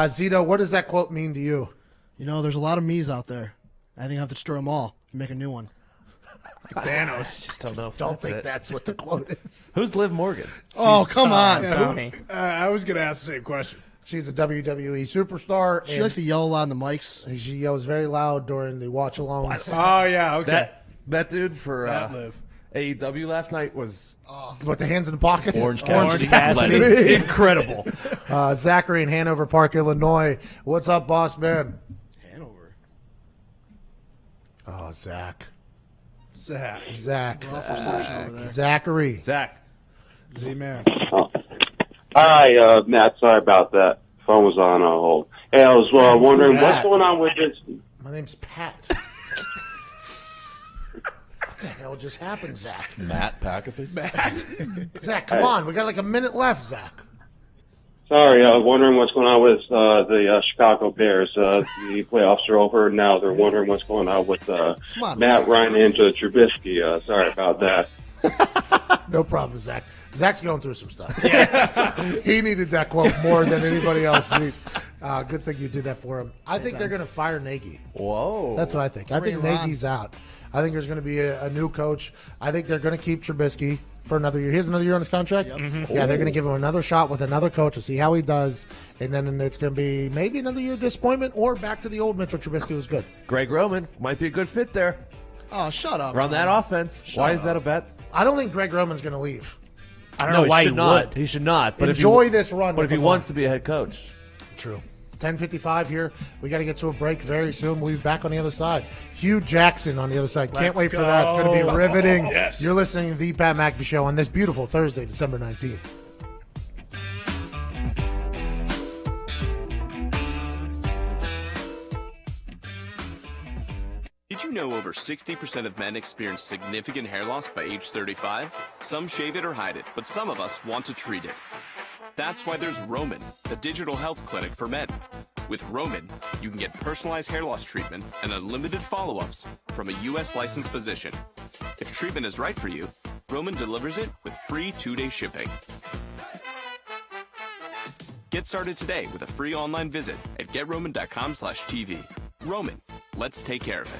Zito, what does that quote mean to you? You know, there's a lot of me's out there. I think I have to destroy them all and make a new one. Thanos. Just don't know. If Don't that's think it. that's what the quote is. Who's Liv Morgan? Oh, come on. Tony. I was going to ask the same question. She's a WWE superstar. She and likes to yell a lot on the mics. she yells very loud during the watch-alongs. Oh, yeah, okay. That dude for That Liv. AEW last night was With the hands in the pockets. Orange Orange Cassidy. Cassidy. Incredible. Zachary in Hanover Park, Illinois. What's up, boss man? Hanover. Oh, Zach. Zach. Rough reception over there. Zachary. Zach. Z-Man. Hi, Matt. Sorry about that. Phone was on hold. Hey, I was wondering what's going on with this. My name's Pat. What the hell just happened, Zach? Matt McAfee. Zach, come on. We got like a minute left, Zach. Sorry, I was wondering what's going on with the Chicago Bears. The playoffs are over now. They're wondering what's going on with on, Matt Ryan and Trubisky. Sorry about that. No problem, Zach. Zach's going through some stuff. He needed that quote more than anybody else. Good thing you did that for him. I think they're going to fire Nagy. Whoa. That's what I think. I think Bring him on. Nagy's out. I think there's going to be a new coach. I think they're going to keep Trubisky for another year. He has another year on his contract. Yeah, they're going to give him another shot with another coach to see how he does, and then it's going to be maybe another year of disappointment or back to the old Mitchell Trubisky who was good. Greg Roman might be a good fit there. Oh, shut up. Run that offense. Why is that a bet? I don't think Greg Roman's going to leave. I don't know why he he should not. would. He should not. But Enjoy this run. But with if he Lamar. wants to be a head coach, True. 10:55 here. We got to get to a break very soon. We'll be back on the other side. Hugh Jackson on the other side. Can't wait for that. It's going to be riveting. Yes. You're listening to the Pat McAfee Show on this beautiful Thursday, December 19th. Did you know over 60% of men experience significant hair loss by age 35? Some shave it or hide it, but some of us want to treat it. That's why there's Roman, the digital health clinic for men. With Roman, you can get personalized hair loss treatment and unlimited follow-ups from a U.S. licensed physician. If treatment is right for you, Roman delivers it with free 2-day shipping. Get started today with a free online visit at GetRoman.com/TV. Roman, let's take care of it.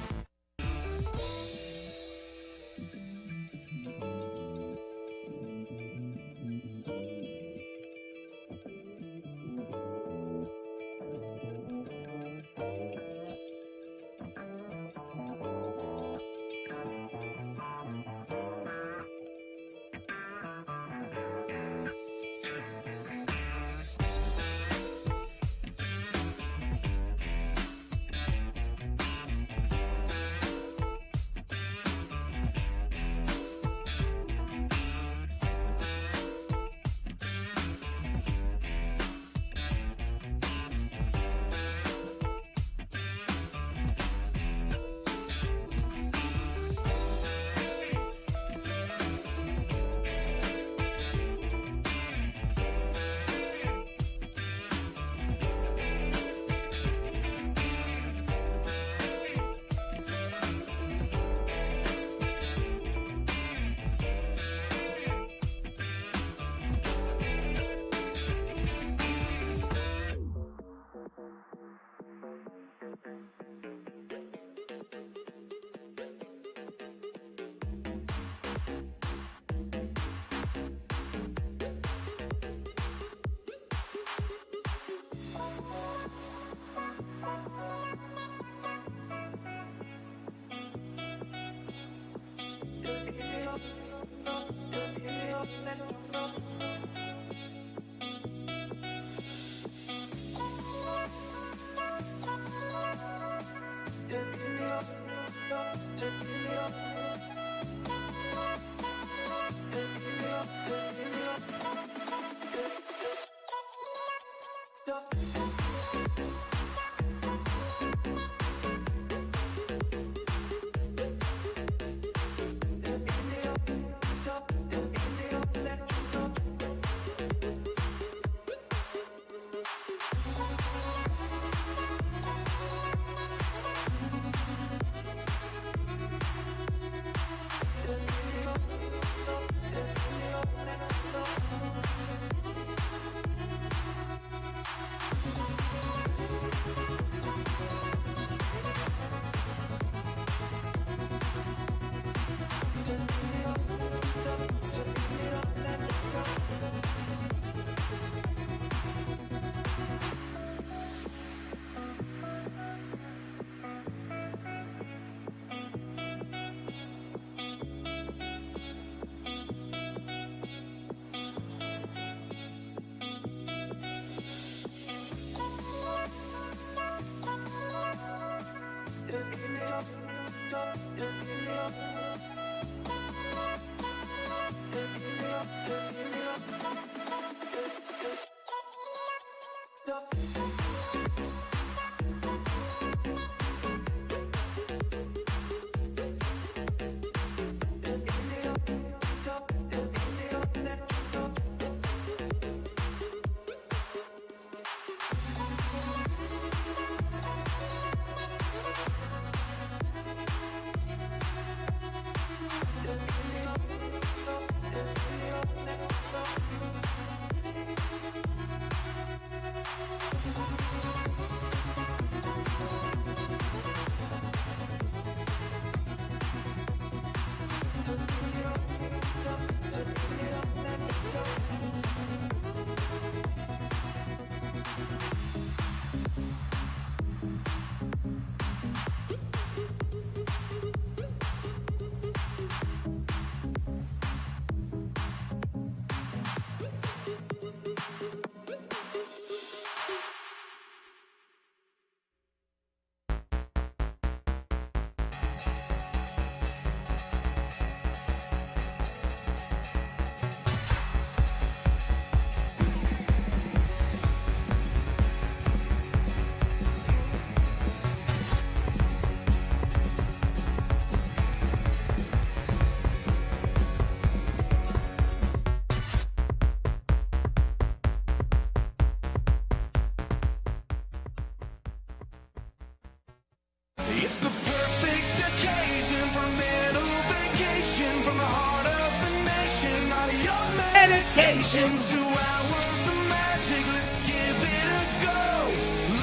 It's the perfect occasion for mental vacation from the heart of the nation. Not your medication. 2 hours of magic, let's give it a go.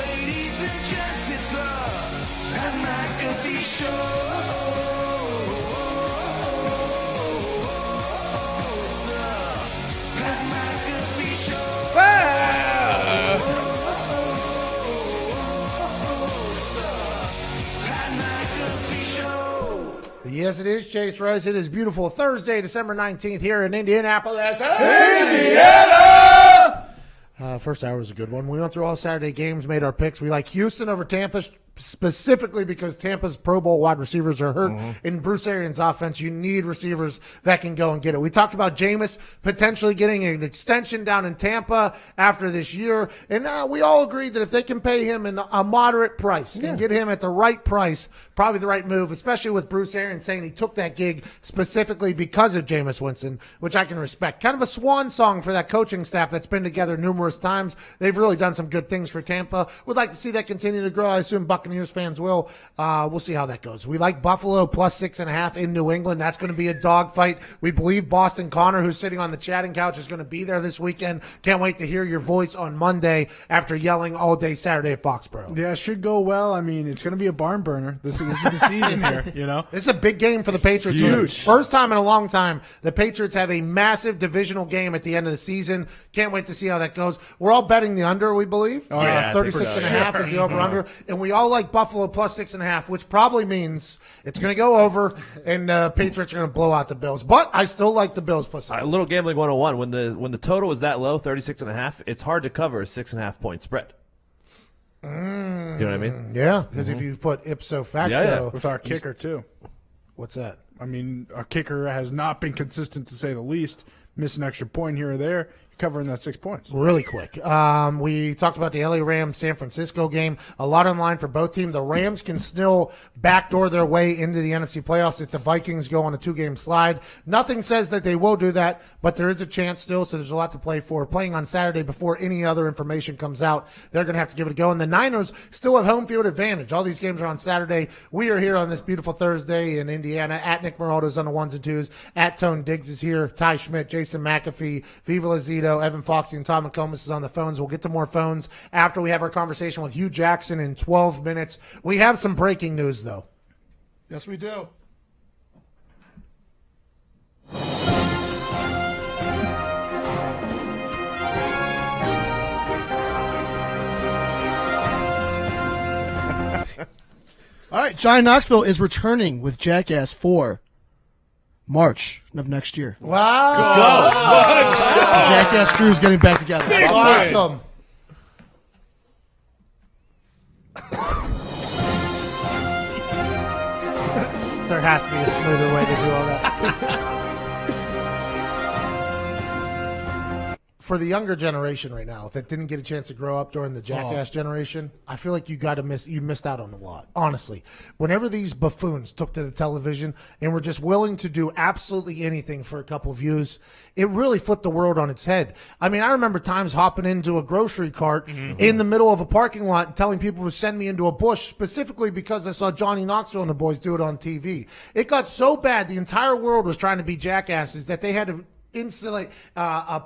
Ladies and gents, it's the Pat McAfee Show. It's the Pat McAfee Show. Yes, it is, Chase Rose. It is beautiful Thursday, December 19th here in Indianapolis, Indiana! First hour was a good one. We went through all Saturday games, made our picks. We like Houston over Tampa, specifically because Tampa's Pro Bowl wide receivers are hurt. In Bruce Arians' offense, you need receivers that can go and get it. We talked about Jameis potentially getting an extension down in Tampa after this year, and we all agreed that if they can pay him a moderate price and get him at the right price, probably the right move, especially with Bruce Arians saying he took that gig specifically because of Jameis Winston, which I can respect. Kind of a swan song for that coaching staff that's been together numerous times. They've really done some good things for Tampa. Would like to see that continue to grow. I assume Buccaneers fans will. We'll see how that goes. We like Buffalo plus 6.5 in New England. That's going to be a dogfight. We believe Boston Connor, who's sitting on the chatting couch, is going to be there this weekend. Can't wait to hear your voice on Monday after yelling all day Saturday at Foxborough. Yeah, it should go well. I mean, it's going to be a barn burner. This is the season here, you know? This is a big game for the Patriots. Huge. First time in a long time, the Patriots have a massive divisional game at the end of the season. Can't wait to see how that goes. We're all betting the under, we believe. 36.5 is the over-under. And we all like Buffalo plus 6.5, which probably means it's going to go over, and Patriots are going to blow out the Bills. But I still like the Bills plus 6. A little gambling 101. When the total is that low, 36.5, it's hard to cover a 6.5 point spread. You know what I mean? Yeah, because if you put ipso facto. With our kicker, too. What's that? I mean, our kicker has not been consistent, to say the least. Miss an extra point here or there. Covering that 6 points. Really quick. We talked about the LA Rams San Francisco game. A lot on line for both teams. The Rams can still backdoor their way into the NFC playoffs if the Vikings go on a 2-game slide. Nothing says that they will do that, but there is a chance still, so there's a lot to play for. Playing on Saturday before any other information comes out, they're going to have to give it a go. And the Niners still have home field advantage. All these games are on Saturday. We are here on this beautiful Thursday in Indiana. At Nick Moraldo's on the ones and twos. At Tone Diggs is here. Ty Schmidt, Jason McAfee, Viva Lazito, Evan Foxy, and Tom McComas is on the phones. We'll get to more phones after we have our conversation with Hugh Jackson in 12 minutes. We have some breaking news, though. Yes, we do. All right, Johnny Knoxville is returning with Jackass 4. March of next year. Wow. Let's go. The Jackass crew is getting back together. That's awesome. There has to be a smoother way to do all that. For the younger generation right now that didn't get a chance to grow up during the Jackass generation, I feel like you missed out on a lot. Honestly, whenever these buffoons took to the television and were just willing to do absolutely anything for a couple views, it really flipped the world on its head. I mean, I remember times hopping into a grocery cart in the middle of a parking lot and telling people to send me into a bush specifically because I saw Johnny Knoxville and the boys do it on TV. It got so bad the entire world was trying to be jackasses that they had to instantly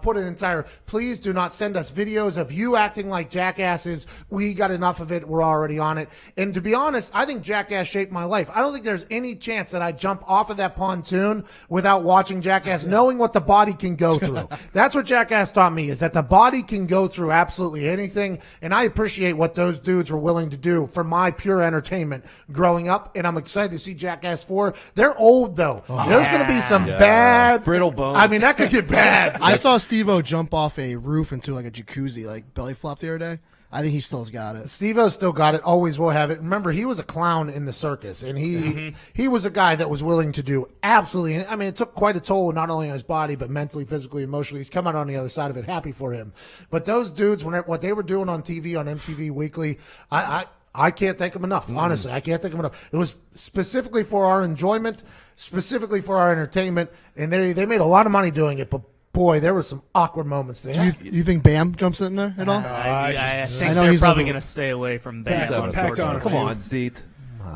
put an entire, please do not send us videos of you acting like jackasses. We got enough of it. We're already on it. And to be honest, I think Jackass shaped my life. I don't think there's any chance that I jump off of that pontoon without watching Jackass, knowing what the body can go through. That's what Jackass taught me, is that the body can go through absolutely anything. And I appreciate what those dudes were willing to do for my pure entertainment growing up. And I'm excited to see Jackass 4. They're old, though. There's going to be some bad brittle bones. I mean, that could get bad. I saw Steve-O jump off a roof into like a jacuzzi, like belly flop the other day. I think he still's got it. Steve-O still got it, always will have it. Remember, he was a clown in the circus, and he was a guy that was willing to do absolutely, I mean, it took quite a toll not only on his body, but mentally, physically, emotionally. He's come out on the other side of it, happy for him. But those dudes, what they were doing on TV, on MTV Weekly, I can't thank them enough. Honestly, I can't thank them enough. It was specifically for our enjoyment, specifically for our entertainment, and they made a lot of money doing it, but boy, there were some awkward moments there. You think Bam jumps in there at all? I think I know they're he's probably like going to stay away from Bam. Come on, Zeet.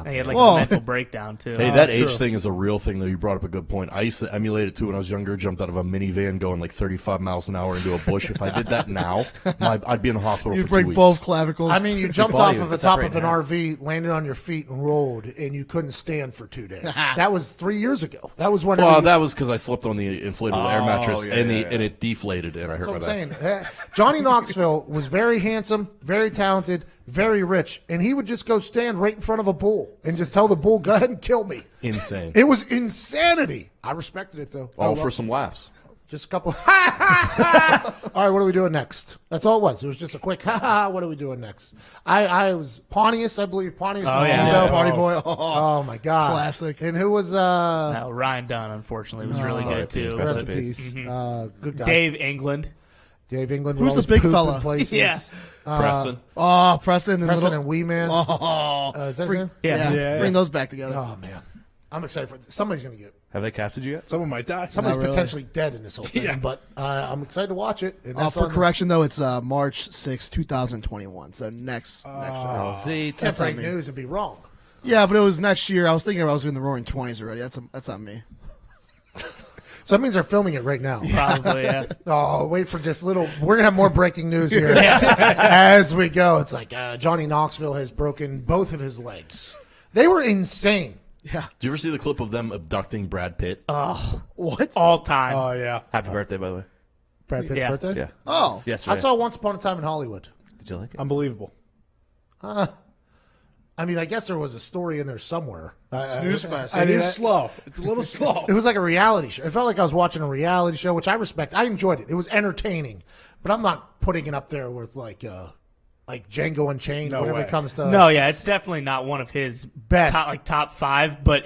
he had like Whoa. a mental breakdown too. Hey, that age thing is a real thing, though. You brought up a good point. I used to emulate it too when I was younger. Jumped out of a minivan going like 35 miles an hour into a bush. If I did that now, I'd be in the hospital You for 2 break weeks. both clavicles. I mean, you jumped body off of would the top of separate an in half. RV, landed on your feet, and rolled, and you couldn't stand for 2 days. That was 3 years ago. That was when. Well, that was because I slept on the inflatable air mattress, yeah, and it deflated, and I hurt That's my what I'm back. saying. Johnny Knoxville was very handsome, very talented, very rich, and he would just go stand right in front of a bull and just tell the bull, "Go ahead and kill me." Insane. It was insanity. I respected it though. All for some laughs. Just a couple. All right, what are we doing next? That's all it was. It was just a quick. What are we doing next? I was Pontius, I believe. Pontius. Oh, and yeah. Steve-O. Party boy. Oh my god, Classic. And who was No, Ryan Dunn, unfortunately, was really good too. rest in in peace. Good guy. Dave England. Dave England. Who's with all the his big poop fella? in places. Yeah. Preston. Oh, Preston and Preston little, and Wee Man. Oh, Is that his bring, name? yeah. Yeah. Bring those back together. Oh man, I'm excited for this. Somebody's gonna get. Have they casted you yet? Someone might die. Somebody's really. potentially dead in this whole thing, Yeah. but I'm excited to watch it. And that's For on the- correction, though, it's March 6, 2021. So next year. Oh, see, Can't break me. news and be wrong. Yeah, but it was next year. I was thinking I was in the Roaring 20s already. That's on me. So that means they're filming it right now. Probably, yeah. Oh, wait for just little. We're gonna have more breaking news here as we go. It's like Johnny Knoxville has broken both of his legs. They were insane. Yeah. Did you ever see the clip of them abducting Brad Pitt? What? All time. Oh yeah. happy birthday, by the way. Brad Pitt's Yeah. birthday. Yeah. Oh. Yesterday. I saw Once Upon a Time in Hollywood. Did you like it? Unbelievable. I mean, I guess there was a story in there somewhere. Newsflash. It is slow. It's a little slow. It was like a reality show. It felt like I was watching a reality show, which I respect. I enjoyed it. It was entertaining, but I'm not putting it up there with like Django Unchained, No whenever way. it comes to No, yeah, it's definitely not one of his Best. top 5, but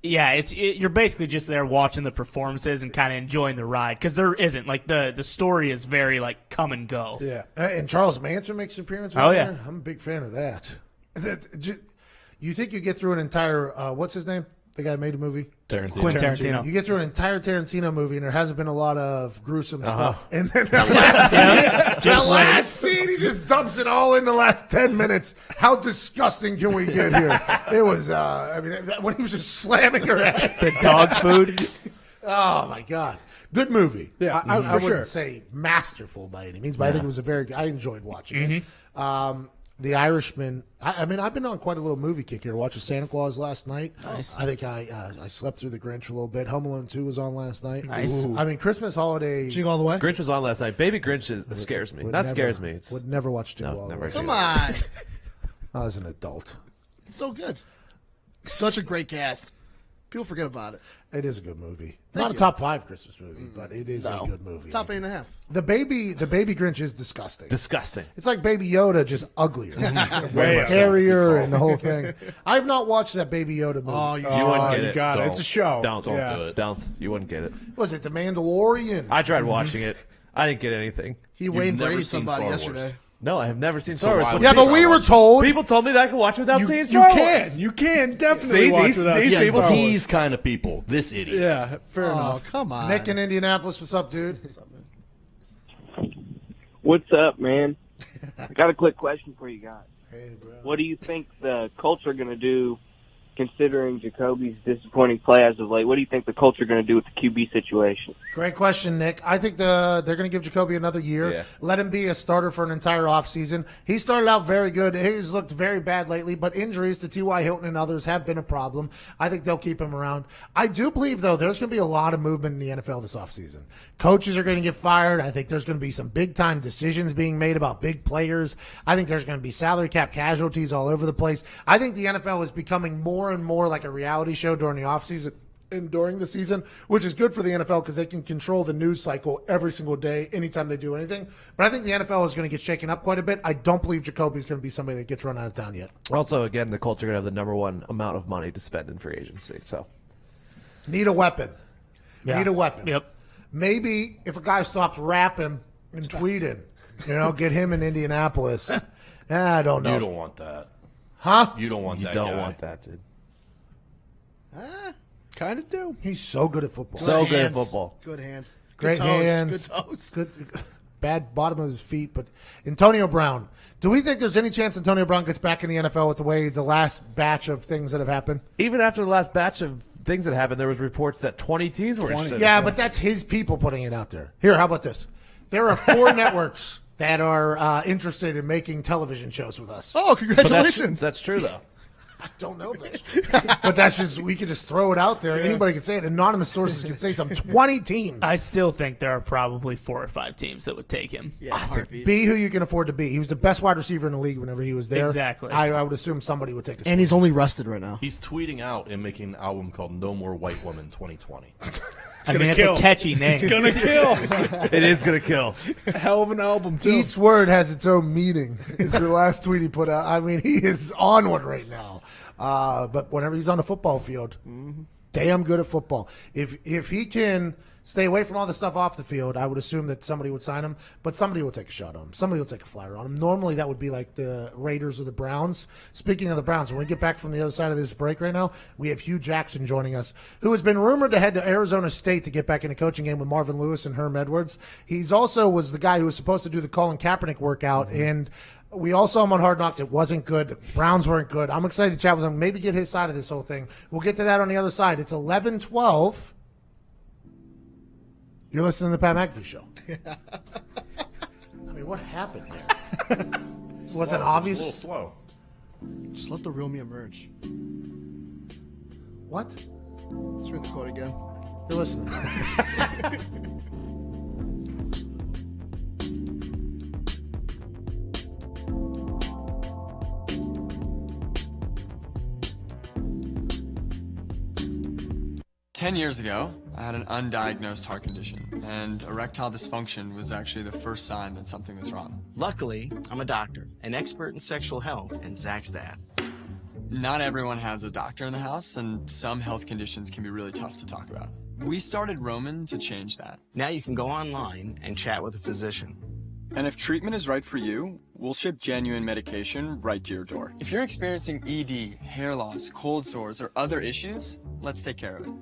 you're basically just there watching the performances and kind of enjoying the ride because there isn't like the story is very like come and go. Yeah. And Charles Manson makes an appearance. Oh, right yeah. there. I'm a big fan of that. You think you get through an entire what's his name? The guy who made a movie. Tarantino. Quentin Tarantino. You get through an entire Tarantino movie, and there hasn't been a lot of gruesome stuff. And then that last scene, he just dumps it all in the last 10 minutes. How disgusting can we get here? It was, when he was just slamming her head. The dog food. Oh, my God. Good movie. Yeah, I for wouldn't sure. say masterful by any means, but I think it was I enjoyed watching it. The Irishman. I've been on quite a little movie kick here. Watching Santa Claus last night. Nice. I think I slept through The Grinch a little bit. Home Alone 2 was on last night. Nice. Ooh. I mean, Christmas holiday. Jingle all the way. Grinch was on last night. Baby Grinch scares me. Not scares me. It's Would never watch Jingle all the never way. Come on. Not as an adult. It's so good. Such a great cast. People forget about it. It is a good movie. Thank Not you. a top 5 Christmas movie, but it is a good movie. Top 8.5. The baby Grinch is disgusting. disgusting. It's like Baby Yoda, just uglier, Way hairier, and the whole thing. I've not watched that Baby Yoda movie. Oh, you You wouldn't get you it. got it. Don't. It's a show. Don't Yeah. do it. Don't. You wouldn't get it. Was it The Mandalorian? I tried watching it. I didn't get anything. He Wayne never Brady seen somebody Star Wars. yesterday. No, I have never seen Star Wars. why But would Yeah, but we were told. people told me that I could watch without seeing You Star can. Wars. You can definitely See, watch these- without these seeing people- Star Wars. These kind of people. This idiot. Yeah, fair Oh, enough. come on. Nick in Indianapolis, what's up, dude? What's up, man? I got a quick question for you guys. Hey, bro. What do you think the Colts are going to do, considering Jacoby's disappointing play as of late? What do you think the Colts are going to do with the QB situation? Great question, Nick. I think they're going to give Jacoby another year. Yeah. Let him be a starter for an entire offseason. He started out very good. He's looked very bad lately, but injuries to T.Y. Hilton and others have been a problem. I think they'll keep him around. I do believe, though, there's going to be a lot of movement in the NFL this offseason. Coaches are going to get fired. I think there's going to be some big-time decisions being made about big players. I think there's going to be salary cap casualties all over the place. I think the NFL is becoming more and more like a reality show during the offseason and during the season, which is good for the NFL because they can control the news cycle every single day, anytime they do anything. But I think the NFL is going to get shaken up quite a bit. I don't believe Jacoby is going to be somebody that gets run out of town yet. Also, again, the Colts are going to have the number one amount of money to spend in free agency. So Need a weapon. Yeah. Need a weapon. Yep. Maybe if a guy stops rapping and tweeting, get him in Indianapolis. I don't know. You don't want that. Huh? You don't want you that don't guy. want that, dude. Kind of do. He's so good at football. So good at hands. football. Good hands. Great Good toes. hands. Good toes. Good. bad bottom of his feet. But Antonio Brown, do we think there's any chance Antonio Brown gets back in the NFL with the way the last batch of things that have happened? Even after the last batch of things that happened, there was reports that 20 teams were interested. Yeah, but that's his people putting it out there. Here, how about this? There are 4 networks that are interested in making television shows with us. Oh, congratulations. That's true, though. I don't know this. But that's just, we could just throw it out there. Anybody can say it. Anonymous sources can say something. 20 teams. I still think there are probably 4 or 5 teams that would take him. Yeah, heartbeat. Be who you can afford to be. He was the best wide receiver in the league whenever he was there. Exactly. I would assume somebody would take a swing. And he's only rested right now. He's tweeting out and making an album called No More White Women 2020. It's a catchy name. It's going to kill. It is going to kill. A hell of an album, too. Each word has its own meaning, is the last tweet he put out. I mean, he is on one right now. But whenever he's on the football field, damn good at football. If he can stay away from all the stuff off the field, I would assume that somebody would sign him, but somebody will take a shot on him. Somebody will take a flyer on him. Normally that would be like the Raiders or the Browns. Speaking of the Browns, when we get back from the other side of this break right now, we have Hugh Jackson joining us, who has been rumored to head to Arizona State to get back in a coaching game with Marvin Lewis and Herm Edwards. He's also was the guy who was supposed to do the Colin Kaepernick workout, and we all saw him on Hard Knocks. It wasn't good. The Browns weren't good. I'm excited to chat with him, maybe get his side of this whole thing. We'll get to that on the other side. It's 11:12. You're listening to the Pat McAfee Show. I mean, what happened there? Wasn't obvious. A little slow. Just let the real me emerge. What? Let's read the quote again. You're listening. 10 years ago, I had an undiagnosed heart condition, and erectile dysfunction was actually the first sign that something was wrong. Luckily, I'm a doctor, an expert in sexual health, and Zach's dad. Not everyone has a doctor in the house, and some health conditions can be really tough to talk about. We started Roman to change that. Now you can go online and chat with a physician. And if treatment is right for you, we'll ship genuine medication right to your door. If you're experiencing ED, hair loss, cold sores, or other issues, let's take care of it.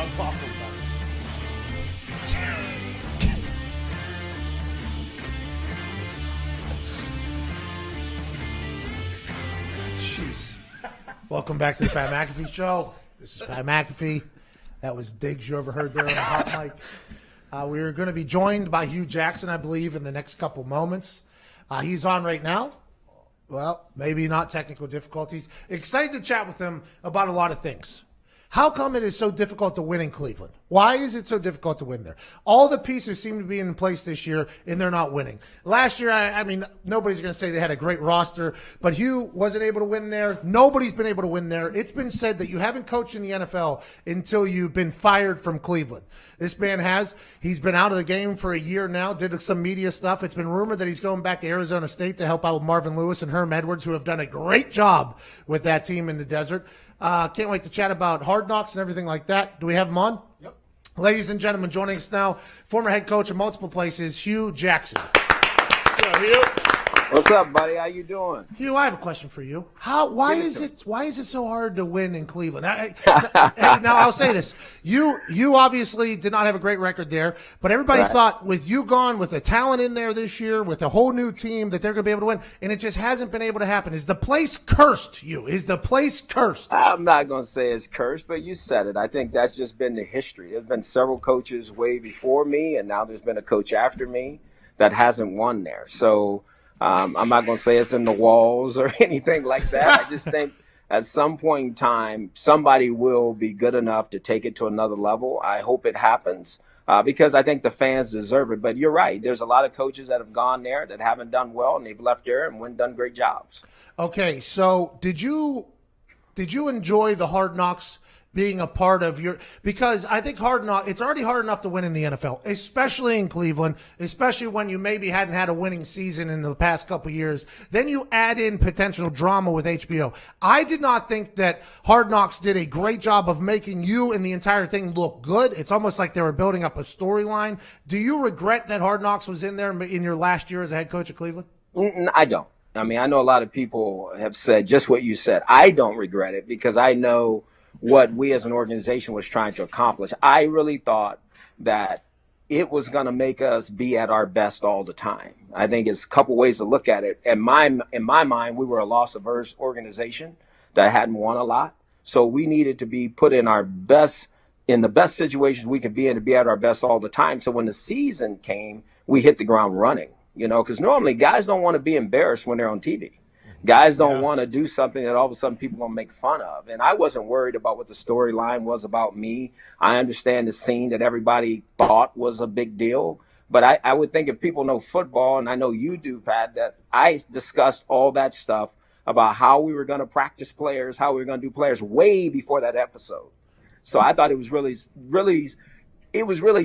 Tom Coughlin time. Jeez. Welcome back to the Pat McAfee Show. This is Pat McAfee. That was Diggs you overheard there on the hot mic. We're going to be joined by Hugh Jackson, I believe, in the next couple moments. He's on right now. Well, maybe not technical difficulties. Excited to chat with him about a lot of things. How come it is so difficult to win in Cleveland? Why is it so difficult to win there? All the pieces seem to be in place this year, and they're not winning. Last year, I mean, nobody's going to say they had a great roster, but Hugh wasn't able to win there. Nobody's been able to win there. It's been said that you haven't coached in the NFL until you've been fired from Cleveland. This man has. He's been out of the game for a year now, did some media stuff. It's been rumored that he's going back to Arizona State to help out with Marvin Lewis and Herm Edwards, who have done a great job with that team in the desert. Can't wait to chat about Hard Knocks and everything like that. Do we have him on? Yep. Ladies and gentlemen, joining us now, former head coach of multiple places, Hugh Jackson. Hello, Hugh. What's up, buddy? How you doing? Hugh, I have a question for you. Why is it so hard to win in Cleveland? Now I'll say this: you obviously did not have a great record there, but everybody thought with you gone, with the talent in there this year, with a whole new team, that they're going to be able to win, and it just hasn't been able to happen. Is the place cursed? Is the place cursed? I'm not going to say it's cursed, but you said it. I think that's just been the history. There's been several coaches way before me, and now there's been a coach after me that hasn't won there. So. I'm not going to say it's in the walls or anything like that. I just think at some point in time, somebody will be good enough to take it to another level. I hope it happens because I think the fans deserve it. But you're right. There's a lot of coaches that have gone there that haven't done well, and they've left there and done great jobs. Okay, so did you enjoy the Hard Knocks being a part of because I think it's already hard enough to win in the NFL, especially in Cleveland, especially when you maybe hadn't had a winning season in the past couple of years. Then you add in potential drama with HBO. I did not think that Hard Knocks did a great job of making you and the entire thing look good. It's almost like they were building up a storyline. Do you regret that Hard Knocks was in there in your last year as a head coach of Cleveland? I don't. I mean, I know a lot of people have said just what you said. I don't regret it because I know what we as an organization was trying to accomplish. I really thought that it was going to make us be at our best all the time. I think it's a couple ways to look at it. In my mind, we were a loss-averse organization that hadn't won a lot. So we needed to be put in the best situations we could be in to be at our best all the time. So when the season came, we hit the ground running, because normally guys don't want to be embarrassed when they're on TV. Guys don't want to do something that all of a sudden people are going to make fun of. And I wasn't worried about what the storyline was about me. I understand the scene that everybody thought was a big deal. But I would think if people know football, and I know you do, Pat, that I discussed all that stuff about how we were going to practice players, how we were going to do players way before that episode. So I thought it was really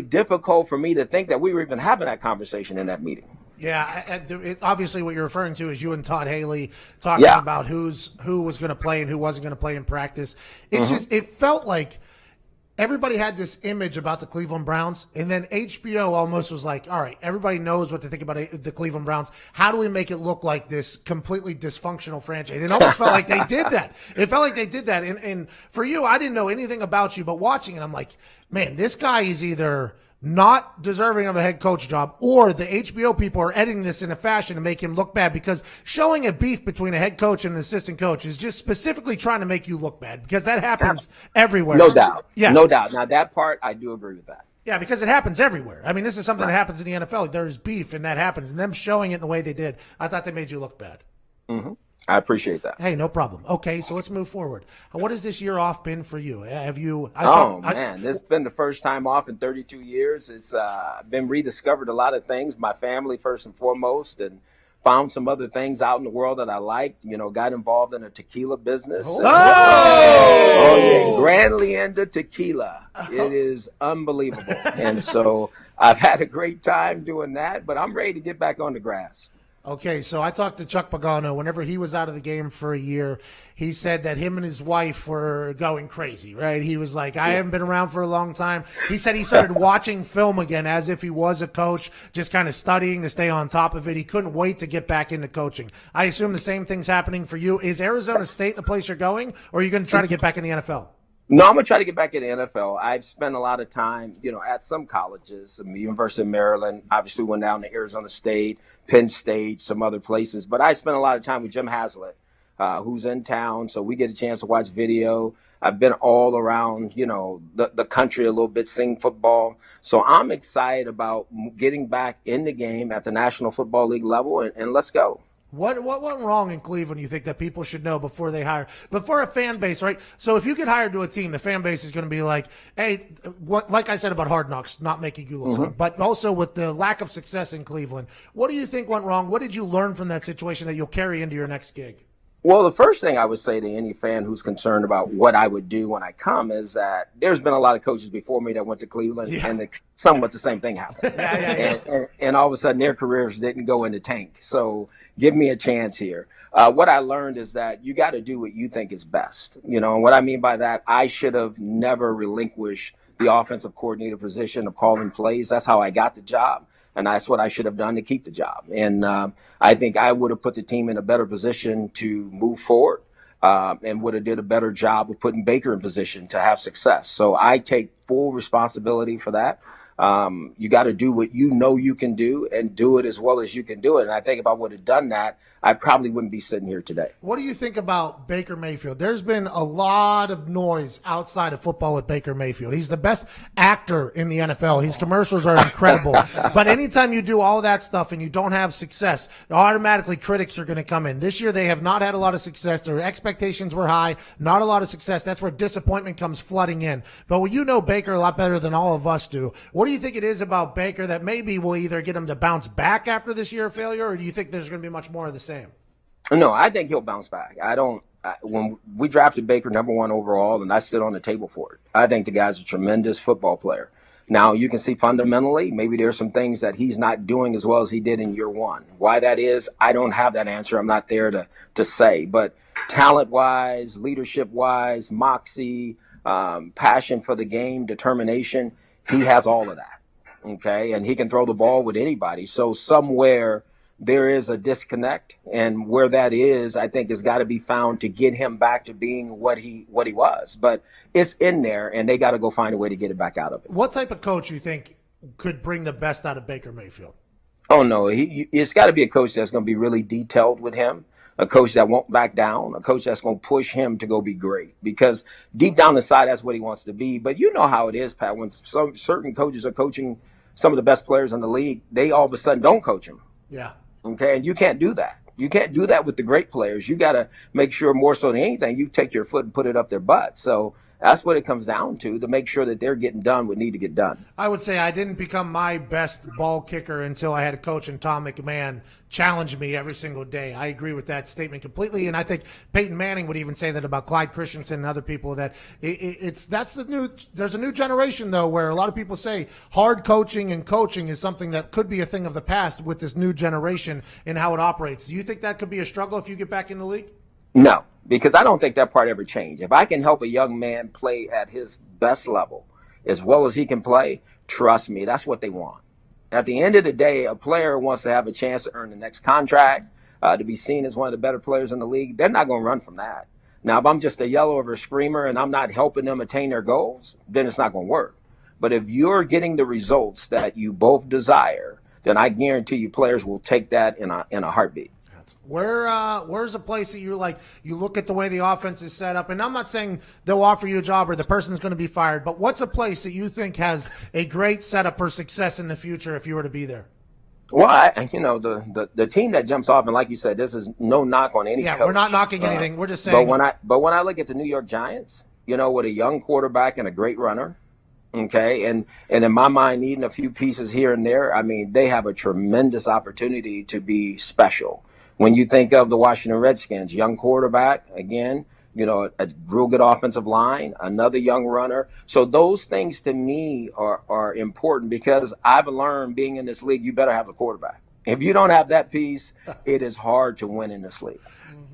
difficult for me to think that we were even having that conversation in that meeting. Yeah, obviously what you're referring to is you and Todd Haley talking about who was going to play and who wasn't going to play in practice. It's it felt like everybody had this image about the Cleveland Browns, and then HBO almost was like, all right, everybody knows what to think about the Cleveland Browns. How do we make it look like this completely dysfunctional franchise? It almost felt like they did that. It felt like they did that. And for you, I didn't know anything about you, but watching it, I'm like, man, this guy is either not deserving of a head coach job, or the HBO people are editing this in a fashion to make him look bad, because showing a beef between a head coach and an assistant coach is just specifically trying to make you look bad, because that happens everywhere. No doubt. Yeah. No doubt. Now, that part, I do agree with that. Yeah, because it happens everywhere. I mean, this is something that happens in the NFL. There's beef, and that happens. And them showing it in the way they did, I thought they made you look bad. Mm-hmm. I appreciate that. Hey, no problem. Okay, so let's move forward. What has this year off been for you? Have you? Man, this has been the first time off in 32 years. It's been rediscovered a lot of things. My family first and foremost, and found some other things out in the world that I liked. Got involved in a tequila business. Yeah, grandly into tequila. It is unbelievable. And so I've had a great time doing that, but I'm ready to get back on the grass. Okay, so I talked to Chuck Pagano. Whenever he was out of the game for a year, he said that him and his wife were going crazy, right? He was like, I haven't been around for a long time. He said he started watching film again as if he was a coach, just kind of studying to stay on top of it. He couldn't wait to get back into coaching. I assume the same thing's happening for you. Is Arizona State the place you're going, or are you going to try to get back in the NFL? No, I'm gonna try to get back in the NFL. I've spent a lot of time, at some colleges, University of Maryland. Obviously, went down to Arizona State, Penn State, some other places. But I spent a lot of time with Jim Haslett, who's in town, so we get a chance to watch video. I've been all around, the country a little bit, seeing football. So I'm excited about getting back in the game at the National Football League level, and let's go. What went wrong in Cleveland, you think, that people should know before they hire? Before a fan base, right? So if you get hired to a team, the fan base is going to be like, hey, like I said about Hard Knocks, not making you look good, but also with the lack of success in Cleveland. What do you think went wrong? What did you learn from that situation that you'll carry into your next gig? Well, the first thing I would say to any fan who's concerned about what I would do when I come is that there's been a lot of coaches before me that went to Cleveland, and somewhat the same thing happened. And all of a sudden, their careers didn't go in the tank. So give me a chance here. What I learned is that you got to do what you think is best. And what I mean by that, I should have never relinquished the offensive coordinator position of calling plays. That's how I got the job. And that's what I should have done to keep the job. And I think I would have put the team in a better position to move forward and would have did a better job of putting Baker in position to have success. So I take full responsibility for that. You got to do what you know you can do and do it as well as you can do it. And I think if I would have done that, I probably wouldn't be sitting here today. What do you think about Baker Mayfield? There's been a lot of noise outside of football with Baker Mayfield. He's the best actor in the NFL. His commercials are incredible. But anytime you do all of that stuff and you don't have success, automatically critics are going to come in. This year they have not had a lot of success. Their expectations were high, not a lot of success. That's where disappointment comes flooding in. But you know Baker a lot better than all of us do. What do you think it is about Baker that maybe will either get him to bounce back after this year of failure, or do you think there's going to be much more of the same? No, I think he'll bounce back. When we drafted Baker #1 overall, and I sit on the table for it, I think the guy's a tremendous football player. Now, you can see fundamentally, maybe there's some things that he's not doing as well as he did in year one. Why that is, I don't have that answer. I'm not there to say. But talent-wise, leadership-wise, moxie, passion for the game, determination, he has all of that. Okay, and he can throw the ball with anybody. So somewhere there is a disconnect, and where that is, I think, has got to be found to get him back to being what he was. But it's in there, and they got to go find a way to get it back out of it. What type of coach you think could bring the best out of Baker Mayfield? Oh, no, it's got to be a coach that's going to be really detailed with him, a coach that won't back down, a coach that's going to push him to go be great. Because deep down inside, that's what he wants to be. But you know how it is, Pat, when some certain coaches are coaching some of the best players in the league, they all of a sudden don't coach them. Yeah. Okay, and you can't do that. You can't do that with the great players. You got to make sure more so than anything, you take your foot and put it up their butt. So that's what it comes down to make sure that they're getting done what need to get done. I would say I didn't become my best ball kicker until I had a coach in Tom McMahon challenge me every single day. I agree with that statement completely, and I think Peyton Manning would even say that about Clyde Christensen and other people. That there's a new generation though, where a lot of people say hard coaching and coaching is something that could be a thing of the past with this new generation and how it operates. Do you think that could be a struggle if you get back in the league? No, because I don't think that part ever changed. If I can help a young man play at his best level as well as he can play, trust me, that's what they want. At the end of the day, a player wants to have a chance to earn the next contract, to be seen as one of the better players in the league. They're not going to run from that. Now, if I'm just a yell over screamer and I'm not helping them attain their goals, then it's not going to work. But if you're getting the results that you both desire, then I guarantee you players will take that in a heartbeat. Where's a place that you look at the way the offense is set up, and I'm not saying they'll offer you a job or the person's going to be fired, but what's a place that you think has a great setup for success in the future if you were to be there? Well, the team that jumps off, and like you said, this is no knock on any coach. We're not knocking anything. We're just saying. But when I look at the New York Giants, with a young quarterback and a great runner, okay, and in my mind, needing a few pieces here and there, I mean, they have a tremendous opportunity to be special. When you think of the Washington Redskins, young quarterback, again, a real good offensive line, another young runner. So those things to me are important because I've learned being in this league, you better have a quarterback. If you don't have that piece, it is hard to win in this league.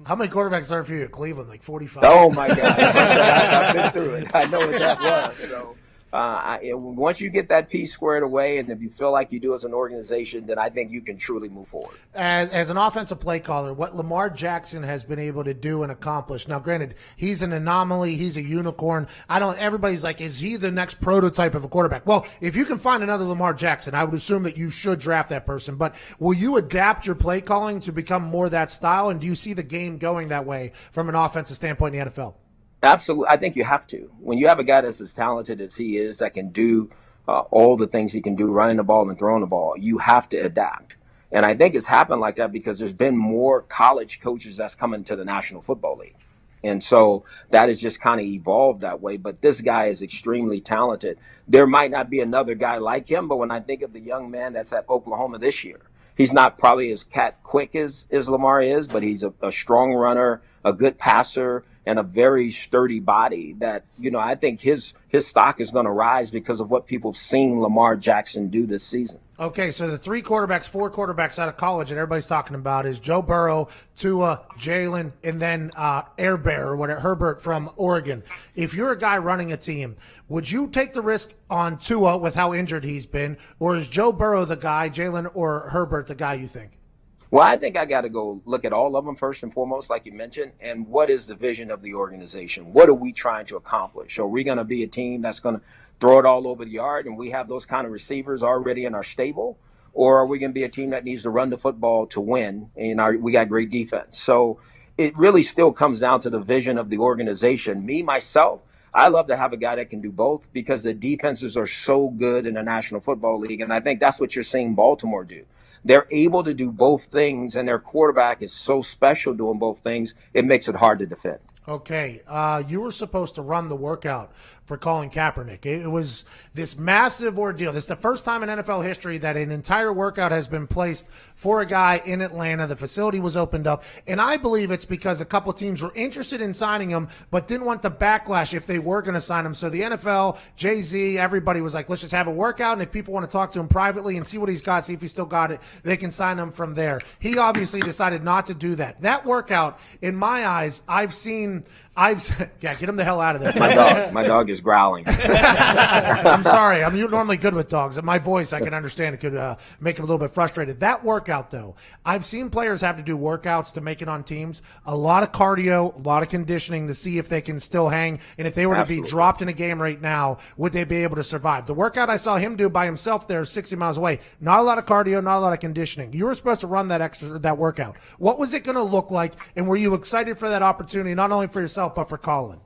How many quarterbacks are for you at Cleveland? Like 45? Oh, my God. I've been through it. I know what that was. So Once you get that piece squared away, and if you feel like you do as an organization, then I think you can truly move forward. As an offensive play caller, what Lamar Jackson has been able to do and accomplish. Now, granted, he's an anomaly. He's a unicorn. Everybody's like, is he the next prototype of a quarterback? Well, if you can find another Lamar Jackson, I would assume that you should draft that person. But will you adapt your play calling to become more that style? And do you see the game going that way from an offensive standpoint in the NFL? Absolutely. I think you have to. When you have a guy that's as talented as he is, that can do all the things he can do, running the ball and throwing the ball, you have to adapt. And I think it's happened like that because there's been more college coaches that's come into the National Football League. And so that has just kind of evolved that way. But this guy is extremely talented. There might not be another guy like him, but when I think of the young man that's at Oklahoma this year, he's not probably as quick as Lamar is, but he's a strong runner, a good passer, and a very sturdy body that, I think his stock is going to rise because of what people have seen Lamar Jackson do this season. Okay, so the four quarterbacks out of college that everybody's talking about is Joe Burrow, Tua, Jalen, and then Herbert from Oregon. If you're a guy running a team, would you take the risk on Tua with how injured he's been, or is Joe Burrow the guy, Jalen or Herbert the guy you think? Well, I think I got to go look at all of them first and foremost, like you mentioned, and what is the vision of the organization? What are we trying to accomplish? Are we going to be a team that's going to throw it all over the yard and we have those kind of receivers already in our stable? Or are we going to be a team that needs to run the football to win and we got great defense? So it really still comes down to the vision of the organization. Me, myself, I love to have a guy that can do both because the defenses are so good in the National Football League. And I think that's what you're seeing Baltimore do. They're able to do both things, and their quarterback is so special doing both things, it makes it hard to defend. Okay, you were supposed to run the workout for Colin Kaepernick. It was this massive ordeal. This is the first time in NFL history that an entire workout has been placed for a guy in Atlanta. The facility was opened up, and I believe it's because a couple of teams were interested in signing him but didn't want the backlash if they were going to sign him. So the NFL, Jay-Z, everybody was like, let's just have a workout, and if people want to talk to him privately and see what he's got, see if he's still got it, they can sign him from there. He obviously decided not to do that. That workout, in my eyes, get him the hell out of there. My dog is growling. I'm sorry. I'm normally good with dogs. My voice, I can understand it could make him a little bit frustrated. That workout, though, I've seen players have to do workouts to make it on teams. A lot of cardio, a lot of conditioning to see if they can still hang. And if they were to be dropped in a game right now, would they be able to survive? The workout I saw him do by himself there 60 miles away, not a lot of cardio, not a lot of conditioning. You were supposed to run that workout. What was it going to look like? And were you excited for that opportunity, not only for yourself, but for Colin?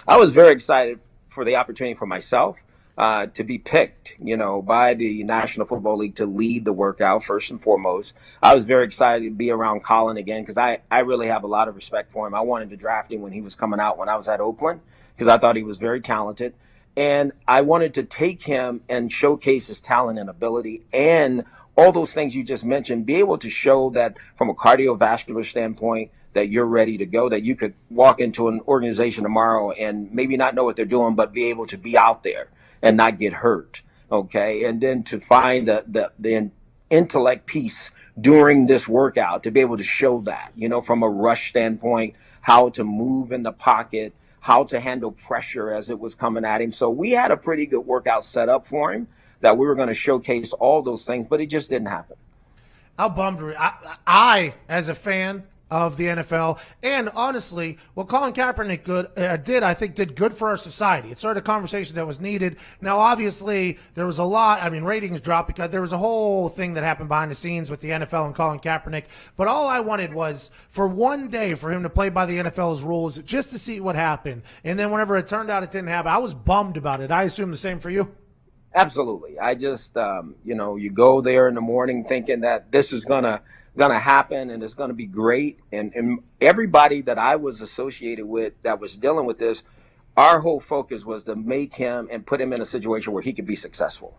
I was very excited for the opportunity for myself to be picked, by the National Football League to lead the workout first and foremost. I was very excited to be around Colin again because I really have a lot of respect for him. I wanted to draft him when he was coming out when I was at Oakland because I thought he was very talented. And I wanted to take him and showcase his talent and ability and all those things you just mentioned, be able to show that from a cardiovascular standpoint, that you're ready to go, that you could walk into an organization tomorrow and maybe not know what they're doing, but be able to be out there and not get hurt. Okay. And then to find the intellect piece during this workout, to be able to show that, from a rush standpoint, how to move in the pocket, how to handle pressure as it was coming at him. So we had a pretty good workout set up for him that we were going to showcase all those things, but it just didn't happen. How bummed were I as a fan of the NFL, and honestly, what Colin Kaepernick did good for our society. It started a conversation that was needed. Now, obviously, there was a lot. Ratings dropped because there was a whole thing that happened behind the scenes with the NFL and Colin Kaepernick. But all I wanted was for one day for him to play by the NFL's rules, just to see what happened. And then whenever it turned out it didn't happen, I was bummed about it. I assume the same for you. Absolutely. I just, you go there in the morning thinking that this is gonna happen and it's gonna be great. And everybody that I was associated with that was dealing with this, our whole focus was to make him and put him in a situation where he could be successful.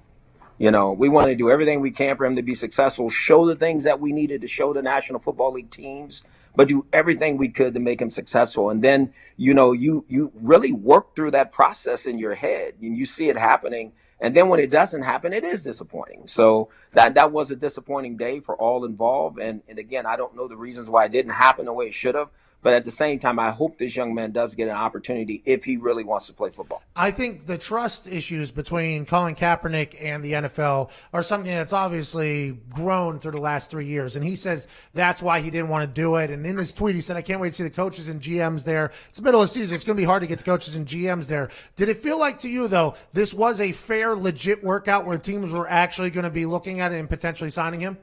We wanted to do everything we can for him to be successful, show the things that we needed to show the National Football League teams, but do everything we could to make him successful. And then, you really work through that process in your head and you see it happening. And then when it doesn't happen, it is disappointing. So that was a disappointing day for all involved. And again, I don't know the reasons why it didn't happen the way it should have. But at the same time, I hope this young man does get an opportunity if he really wants to play football. I think the trust issues between Colin Kaepernick and the NFL are something that's obviously grown through the last 3 years. And he says that's why he didn't want to do it. And in his tweet, he said, I can't wait to see the coaches and GMs there. It's the middle of the season. It's going to be hard to get the coaches and GMs there. Did it feel like to you, though, this was a fair, legit workout where teams were actually going to be looking at it and potentially signing him?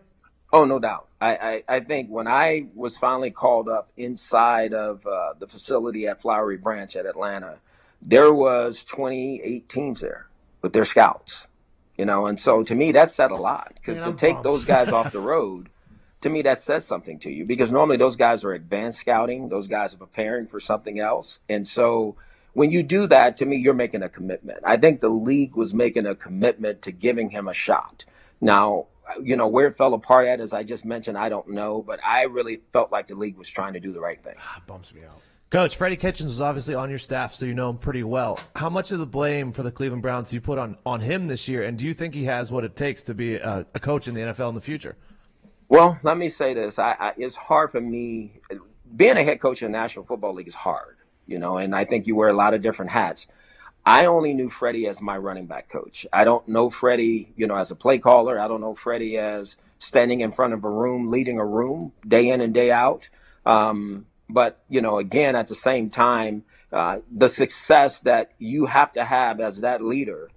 Oh, no doubt. I think when I was finally called up inside of the facility at Flowery Branch at Atlanta, there was 28 teams there with their scouts, and so to me that said a lot, because to take those guys off the road, to me that says something to you, because normally those guys are advanced scouting, those guys are preparing for something else. And so when you do that, to me, you're making a commitment. I think the league was making a commitment to giving him a shot. Now, where it fell apart at, as I just mentioned, I don't know, but I really felt like the league was trying to do the right thing. Bumps me out. Coach, Freddie Kitchens was obviously on your staff, so you know him pretty well. How much of the blame for the Cleveland Browns do you put on him this year, and do you think he has what it takes to be a coach in the NFL in the future? Well, let me say this. It's hard for me. Being a head coach in the National Football League is hard, and I think you wear a lot of different hats. I only knew Freddie as my running back coach. I don't know Freddie, as a play caller. I don't know Freddie as standing in front of a room, leading a room day in and day out. But, again, at the same time, the success that you have to have as that leader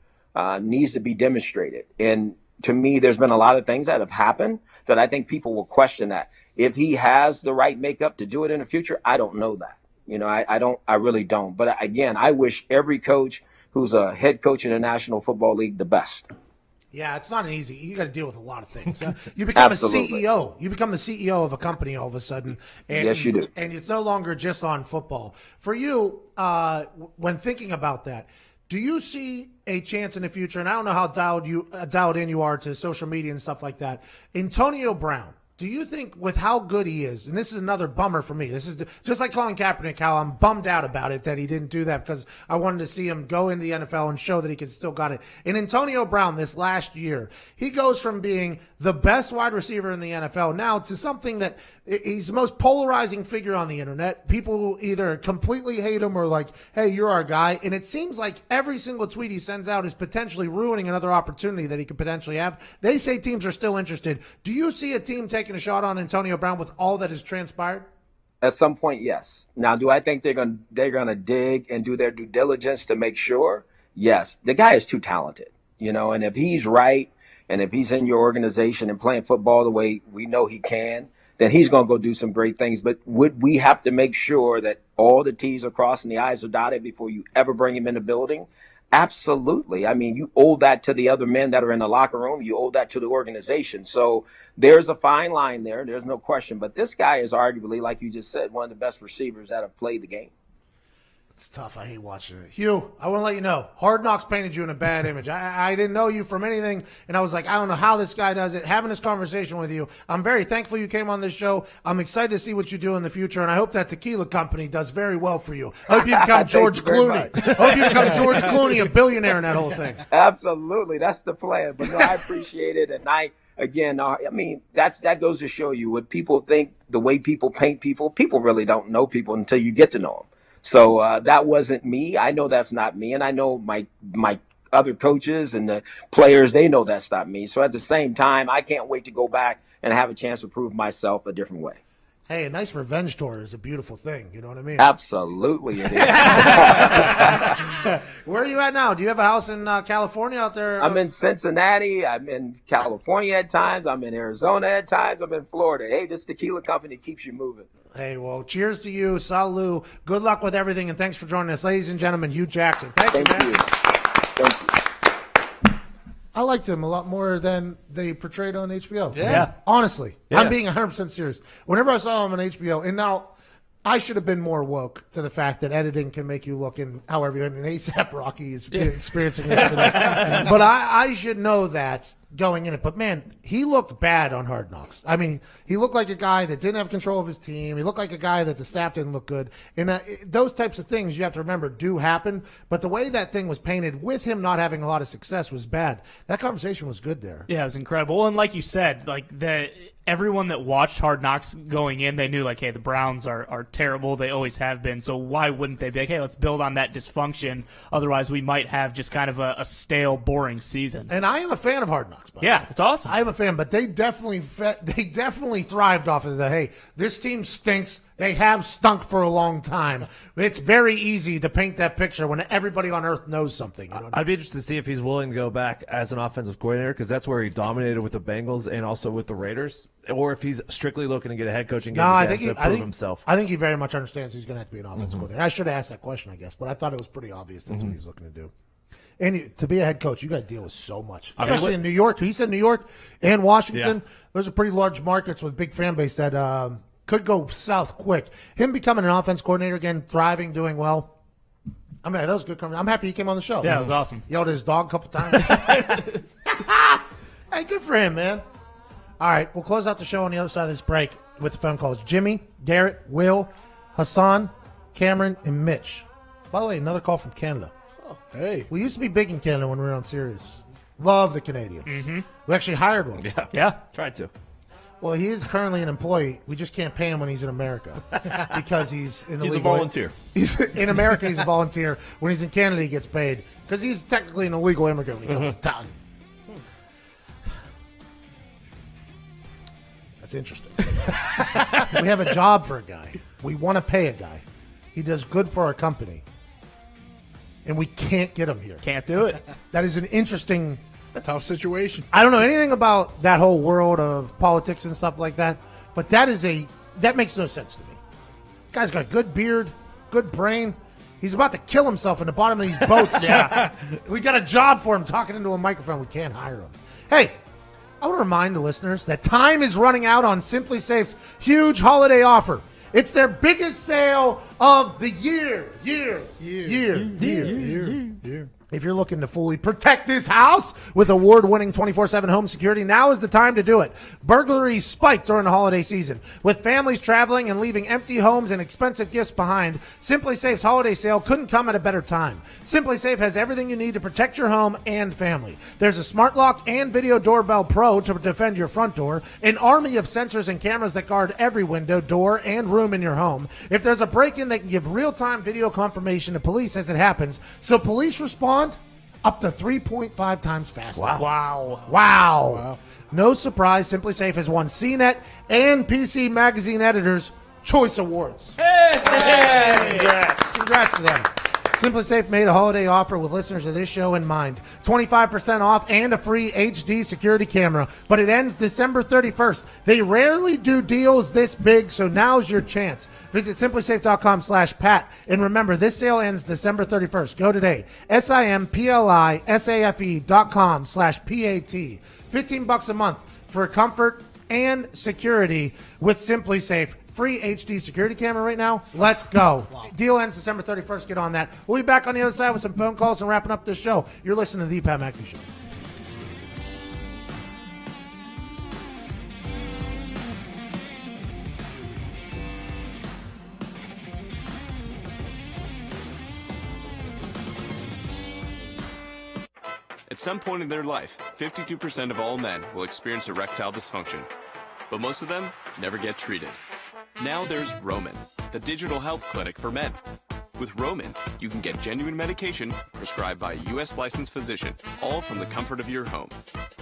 needs to be demonstrated. And to me, there's been a lot of things that have happened that I think people will question that. If he has the right makeup to do it in the future, I don't know that. I really don't. But again, I wish every coach who's a head coach in the National Football League the best. Yeah, it's not easy. You got to deal with a lot of things. You become a Absolutely. CEO. You become the CEO of a company all of a sudden. And, Yes, you do. And it's no longer just on football. For you, when thinking about that, do you see a chance in the future, and I don't know how dialed in you are to social media and stuff like that, Antonio Brown, do you think with how good he is, and this is another bummer for me, this is just like Colin Kaepernick, how I'm bummed out about it that he didn't do that because I wanted to see him go into the NFL and show that he could still got it. And Antonio Brown this last year, he goes from being the best wide receiver in the NFL now to something that he's the most polarizing figure on the internet. People either completely hate him or like, hey, you're our guy. And it seems like every single tweet he sends out is potentially ruining another opportunity that he could potentially have. They say teams are still interested. Do you see a team taking a shot on Antonio Brown with all that has transpired? At some point, yes. Now, do I think they're gonna dig and do their due diligence to make sure? Yes. The guy is too talented, and if he's right, and if he's in your organization and playing football the way we know he can, then he's going to go do some great things. But would we have to make sure that all the T's are crossed and the I's are dotted before you ever bring him in the building? Absolutely. I mean, you owe that to the other men that are in the locker room. You owe that to the organization. So there's a fine line there. There's no question. But this guy is arguably, like you just said, one of the best receivers that have played the game. It's tough. I hate watching it. Hugh, I want to let you know, Hard Knocks painted you in a bad image. I didn't know you from anything, and I was like, I don't know how this guy does it. Having this conversation with you, I'm very thankful you came on this show. I'm excited to see what you do in the future, and I hope that tequila company does very well for you. I hope you become George Clooney. I hope you become George Clooney, a billionaire in that whole thing. Absolutely. That's the plan. But no, I appreciate it. And that goes to show you what people think, the way people paint people. People really don't know people until you get to know them. So that wasn't me. I know that's not me. And I know my other coaches and the players, they know that's not me. So at the same time, I can't wait to go back and have a chance to prove myself a different way. Hey, a nice revenge tour is a beautiful thing. You know what I mean? Absolutely it is. Where are you at now? Do you have a house in California out there? I'm in Cincinnati. I'm in California at times. I'm in Arizona at times. I'm in Florida. Hey, this tequila company keeps you moving. Hey, well, cheers to you. Salut. Good luck with everything, and thanks for joining us. Ladies and gentlemen, Hugh Jackson. Thank you, man. Thank you. I liked him a lot more than they portrayed on HBO. Yeah. Honestly. Yeah. I'm being 100% serious. Whenever I saw him on HBO, and now I should have been more woke to the fact that editing can make you look in however an ASAP Rocky is experiencing this today. But I should know that going in it. But man, he looked bad on Hard Knocks. I mean, he looked like a guy that didn't have control of his team. He looked like a guy that the staff didn't look good. And those types of things you have to remember do happen. But the way that thing was painted with him not having a lot of success was bad. That conversation was good there. Yeah, it was incredible. And like you said, like everyone that watched Hard Knocks going in, they knew like, hey, the Browns are terrible. They always have been. So why wouldn't they be like, hey, let's build on that dysfunction. Otherwise, we might have just kind of a stale, boring season. And I am a fan of Hard Knocks. Yeah, it's awesome. I am a fan, but they definitely thrived off of the, hey, this team stinks. They have stunk for a long time. It's very easy to paint that picture when everybody on earth knows something. You know? I'd be interested to see if he's willing to go back as an offensive coordinator, because that's where he dominated with the Bengals and also with the Raiders, or if he's strictly looking to get a head coaching game to prove himself. I think he very much understands he's going to have to be an offensive coordinator. I should have asked that question, I guess, but I thought it was pretty obvious that's what he's looking to do. And to be a head coach, you got to deal with so much, especially in New York. He said New York and Washington. Yeah. Those are pretty large markets with big fan base that could go south quick. Him becoming an offense coordinator again, thriving, doing well. I mean, that was good. I'm happy he came on the show. Yeah, it was awesome. Yelled at his dog a couple times. Hey, good for him, man. All right, we'll close out the show on the other side of this break with the phone calls. Jimmy, Garrett, Will, Hassan, Cameron, and Mitch. By the way, another call from Canada. Hey. We used to be big in Canada when we were on Sirius. Love the Canadians. Mm-hmm. We actually hired one. Yeah. Tried to. Well, he is currently an employee. We just can't pay him when he's in America because he's in He's a volunteer. He's in America. He's a volunteer. When he's in Canada, he gets paid because he's technically an illegal immigrant when he comes to town. That's interesting. We have a job for a guy. We want to pay a guy. He does good for our company. And we can't get him here. Can't do it. That is an interesting, tough situation. I don't know anything about that whole world of politics and stuff like that, but that makes no sense to me. Guy's got a good beard, good brain. He's about to kill himself in the bottom of these boats. Yeah. We got a job for him talking into a microphone. We can't hire him. Hey, I want to remind the listeners that time is running out on Simply Safe's huge holiday offer. It's their biggest sale of the year. If you're looking to fully protect this house with award-winning 24/7 home security, now is the time to do it. Burglaries spike during the holiday season. With families traveling and leaving empty homes and expensive gifts behind, Simply Safe's holiday sale couldn't come at a better time. Simply Safe has everything you need to protect your home and family. There's a smart lock and video doorbell pro to defend your front door, an army of sensors and cameras that guard every window, door, and room in your home. If there's a break-in, they can give real-time video confirmation to police as it happens, so police respond up to 3.5 times faster. Wow. No surprise, Simply Safe has won CNET and PC Magazine Editors' Choice Awards. Hey! Congrats to them. Simply Safe made a holiday offer with listeners of this show in mind. 25% off and a free HD security camera, but it ends December 31st. They rarely do deals this big, so now's your chance. Visit simplysafe.com/Pat. And remember, this sale ends December 31st. Go today. SIMPLISAFE.com/PAT. $15 a month for comfort and security with Simply Safe. Free HD security camera right now. Let's go. Deal ends December 31st. Get on that. We'll be back on the other side with some phone calls and wrapping up this show. You're listening to the Pat McAfee Show. At some point in their life, 52% of all men will experience erectile dysfunction, but most of them never get treated. Now there's Roman, the digital health clinic for men. With Roman, you can get genuine medication prescribed by a U.S. licensed physician, all from the comfort of your home.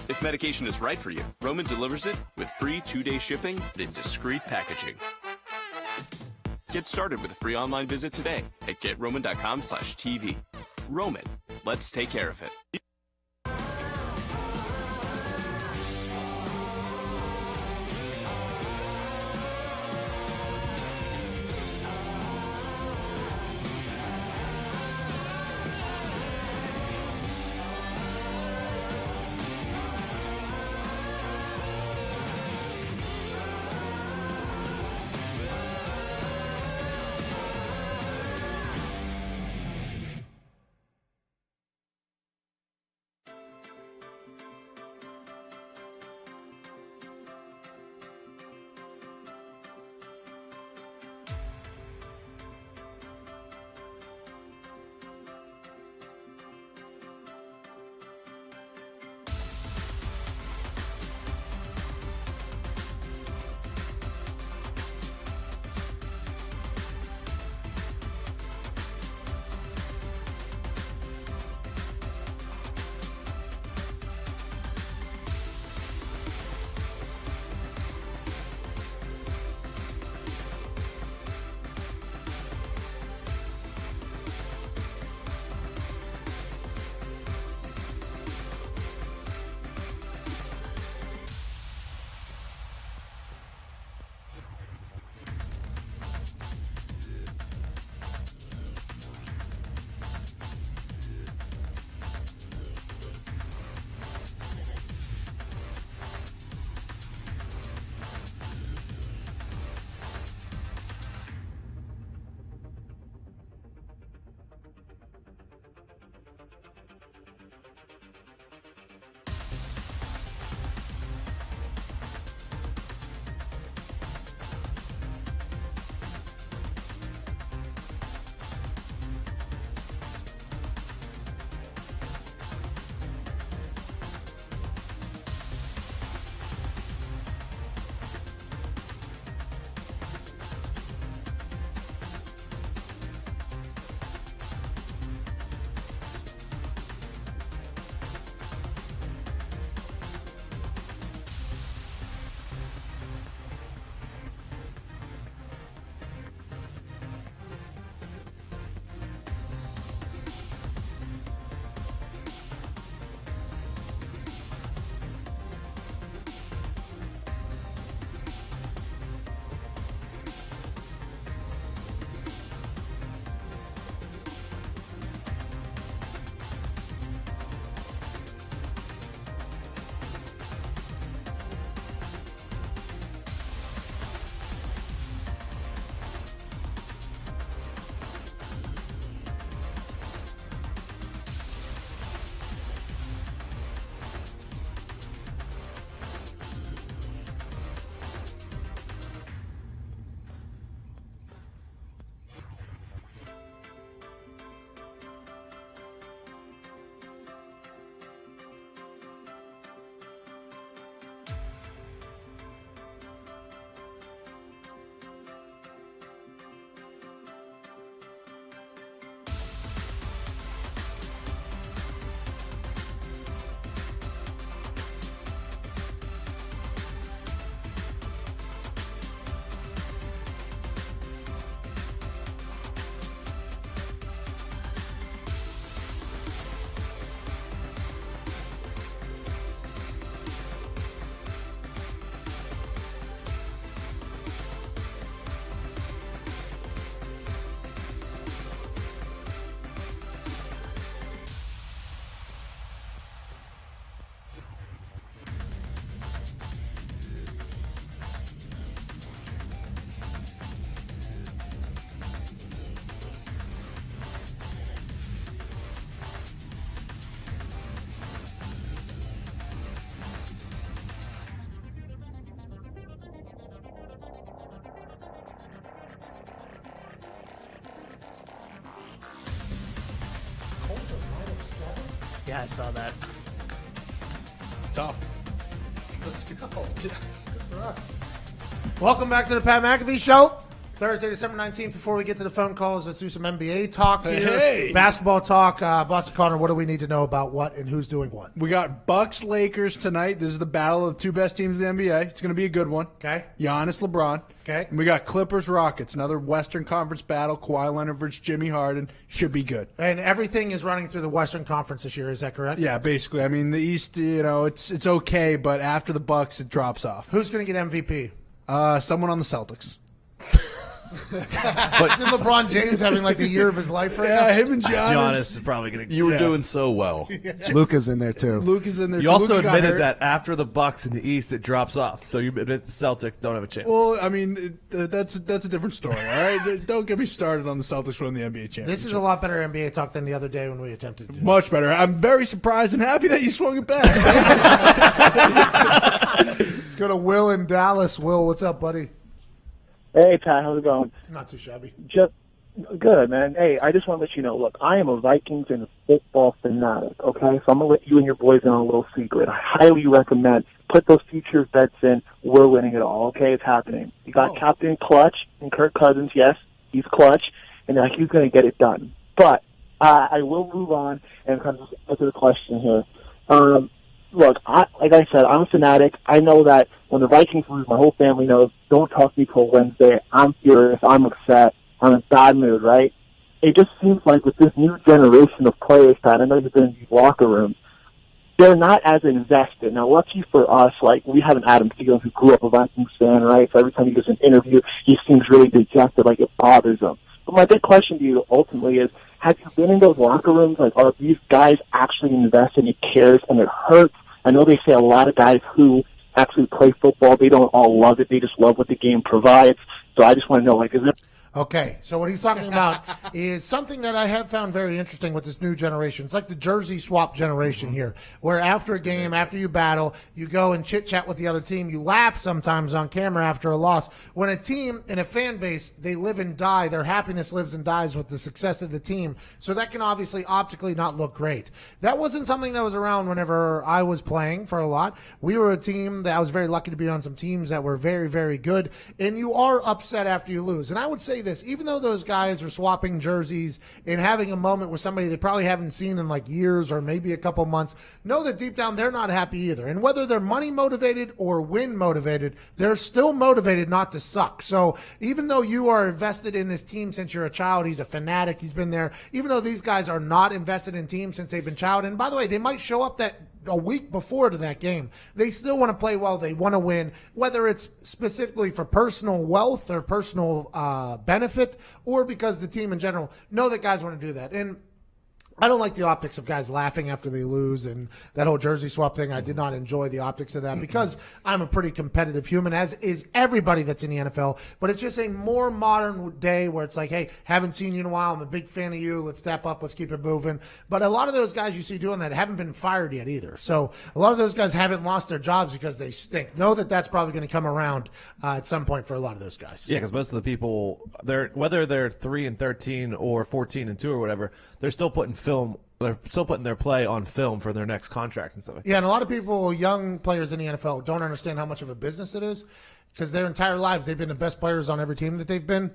If medication is right for you, Roman delivers it with free 2-day shipping and in discreet packaging. Get started with a free online visit today at GetRoman.com/TV. Roman, let's take care of it. Yeah, I saw that. It's tough. Let's go. Good for us. Welcome back to the Pat McAfee Show. Thursday, December 19th. Before we get to the phone calls, let's do some NBA talk here. Hey. Basketball talk. Boston Connor, what do we need to know about what and who's doing what? We got Bucks Lakers tonight. This is the battle of the two best teams in the NBA. It's going to be a good one. Okay. Giannis, LeBron. Okay. And we got Clippers Rockets, another Western Conference battle. Kawhi Leonard versus Jimmy Harden. Should be good. And everything is running through the Western Conference this year. Is that correct? Yeah, basically. I mean, the East, it's okay, but after the Bucks, it drops off. Who's going to get MVP? Someone on the Celtics. Isn't LeBron James having like the year of his life right now? Yeah, him and Giannis is probably going to. You were doing so well. Luka's in there too. Luka's in there. You too. also Luka got admitted hurt. that after the Bucks in the East, it drops off. So you admit the Celtics don't have a chance. Well, I mean, that's a different story, all right? Don't get me started on the Celtics winning the NBA championship. This is a lot better NBA talk than the other day when we attempted to do Much better. I'm very surprised and happy that you swung it back. Let's go to Will in Dallas. Will, what's up, buddy? Hey, Pat, how's it going? Not too shabby. Just good, man. Hey, I just want to let you know, look, I am a Vikings and a football fanatic, okay? So I'm going to let you and your boys in on a little secret. I highly recommend put those future bets in. We're winning it all, okay? It's happening. You got Captain Clutch and Kirk Cousins. Yes, he's clutch, and he's going to get it done. But I will move on and kind of answer the question here. Look, like I said, I'm a fanatic. I know that when the Vikings lose, my whole family knows, don't talk to me till Wednesday. I'm furious. I'm upset. I'm in a bad mood, right? It just seems like with this new generation of players, Pat, I know you've been in these locker rooms, they're not as invested. Now, lucky for us, like, we have an Adam Thielen who grew up a Vikings fan, right? So every time he does an interview, he seems really dejected, like it bothers him. But my big question to you ultimately is, have you been in those locker rooms? Like, are these guys actually invested? It cares and it hurts. I know they say a lot of guys who actually play football, they don't all love it. They just love what the game provides. So I just want to know, like, is it... Okay, so what he's talking about is something that I have found very interesting with this new generation. It's like the jersey swap generation here, where after a game, after you battle, you go and chit-chat with the other team. You laugh sometimes on camera after a loss. When a team and a fan base, they live and die, their happiness lives and dies with the success of the team. So that can obviously optically not look great. That wasn't something that was around whenever I was playing for a lot. We were a team that I was very lucky to be on some teams that were very, very good. And you are upset after you lose. And I would say this, even though those guys are swapping jerseys and having a moment with somebody they probably haven't seen in like years or maybe a couple months, know that deep down they're not happy either. And whether they're money motivated or win motivated, they're still motivated not to suck. So even though you are invested in this team since you're a child, he's a fanatic, he's been there, even though these guys are not invested in teams since they've been child, and by the way, they might show up that a week before to that game, they still want to play well. They want to win, whether it's specifically for personal wealth or personal benefit or because the team in general know that guys want to do that. And I don't like the optics of guys laughing after they lose and that whole jersey swap thing. I did not enjoy the optics of that because I'm a pretty competitive human, as is everybody that's in the NFL. But it's just a more modern day where it's like, hey, haven't seen you in a while. I'm a big fan of you. Let's step up. Let's keep it moving. But a lot of those guys you see doing that haven't been fired yet either. So a lot of those guys haven't lost their jobs because they stink. Know that that's probably going to come around at some point for a lot of those guys. Yeah, because most of the people, whether they're 3-13 or 14-2 or whatever, they're still putting their play on film for their next contract and stuff like that. Yeah, and a lot of people, young players in the NFL, don't understand how much of a business it is because their entire lives they've been the best players on every team that they've been.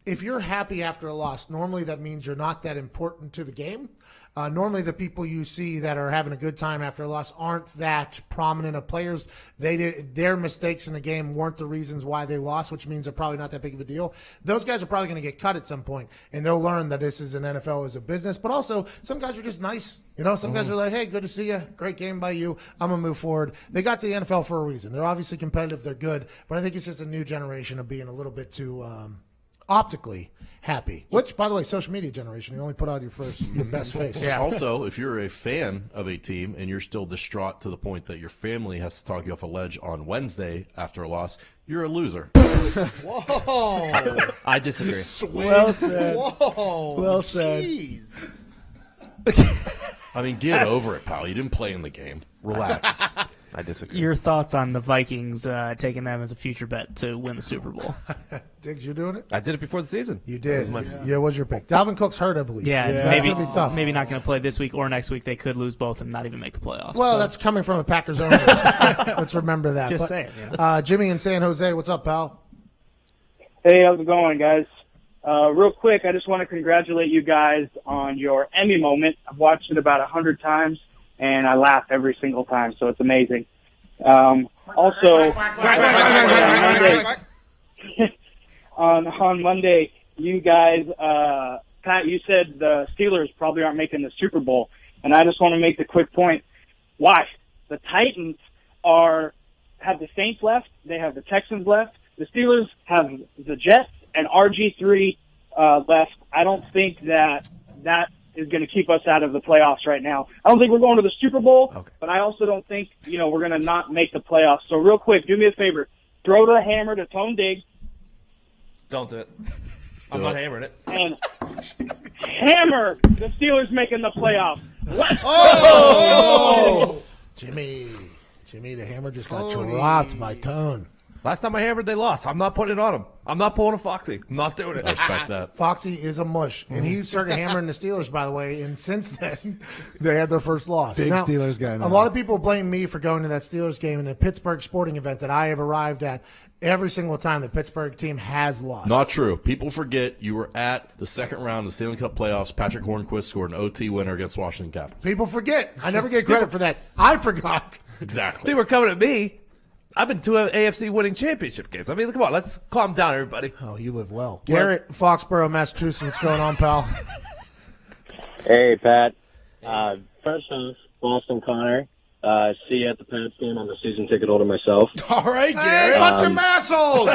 If you're happy after a loss, normally that means you're not that important to the game. Normally the people you see that are having a good time after a loss aren't that prominent of players. Their mistakes in the game weren't the reasons why they lost, which means they're probably not that big of a deal. Those guys are probably going to get cut at some point, and they'll learn that this is an NFL as a business. But also, some guys are just nice. You know, some guys are like, hey, good to see you. Great game by you. I'm going to move forward. They got to the NFL for a reason. They're obviously competitive. They're good. But I think it's just a new generation of being a little bit too optically happy. Which, by the way, social media generation, you only put out your best face. Yeah. Also, if you're a fan of a team and you're still distraught to the point that your family has to talk you off a ledge on Wednesday after a loss, you're a loser. Whoa. I disagree. Swing. Well said. Whoa. Well said. Jeez. I mean, get over it, pal. You didn't play in the game. Relax. I disagree. Your thoughts on the Vikings taking them as a future bet to win the Super Bowl? Diggs, you doing it? I did it before the season. You did. Yeah, what's your pick? Dalvin Cook's hurt, I believe. Yeah, So maybe it's gonna be tough. maybe not going to play this week or next week. They could lose both and not even make the playoffs. Well, so. that's coming from a Packers owner. Let's remember that. Just But, saying, yeah. Jimmy in San Jose, what's up, pal? Hey, how's it going, guys? Real quick, I just want to congratulate you guys on your Emmy moment. I've watched it about 100 times, and I laugh every single time, so it's amazing. Also, on Monday, you guys, Pat, you said the Steelers probably aren't making the Super Bowl, and I just want to make the quick point. Why? The Titans have the Saints left, they have the Texans left, the Steelers have the Jets and RG3 left. I don't think that is going to keep us out of the playoffs right now. I don't think we're going to the Super Bowl, but I also don't think, we're going to not make the playoffs. So real quick, do me a favor. Throw the hammer to Tone Diggs. Don't do it. I'm not hammering it. And hammer the Steelers making the playoffs. Oh! Jimmy, the hammer just got dropped by Tone. Last time I hammered, they lost. I'm not putting it on them. I'm not pulling a Foxy. I'm not doing it. I respect that. Foxy is a mush. And he started hammering the Steelers, by the way, and since then, they had their first loss. Big Steelers guy now. A lot of people blame me for going to that Steelers game in a Pittsburgh sporting event that I have arrived at every single time the Pittsburgh team has lost. Not true. People forget you were at the second round of the Stanley Cup playoffs. Patrick Hornquist scored an OT winner against Washington Capitals. People forget. I never get credit for that. I forgot. Exactly. They were coming at me. I've been to AFC winning championship games. I mean, come on, let's calm down, everybody. Oh, you live well. Garrett, Foxborough, Massachusetts. What's going on, pal? Hey, Pat. First off, Boston Connor. See you at the Pats game. I'm a season ticket holder myself. All right, Hey, Garrett. bunch of assholes!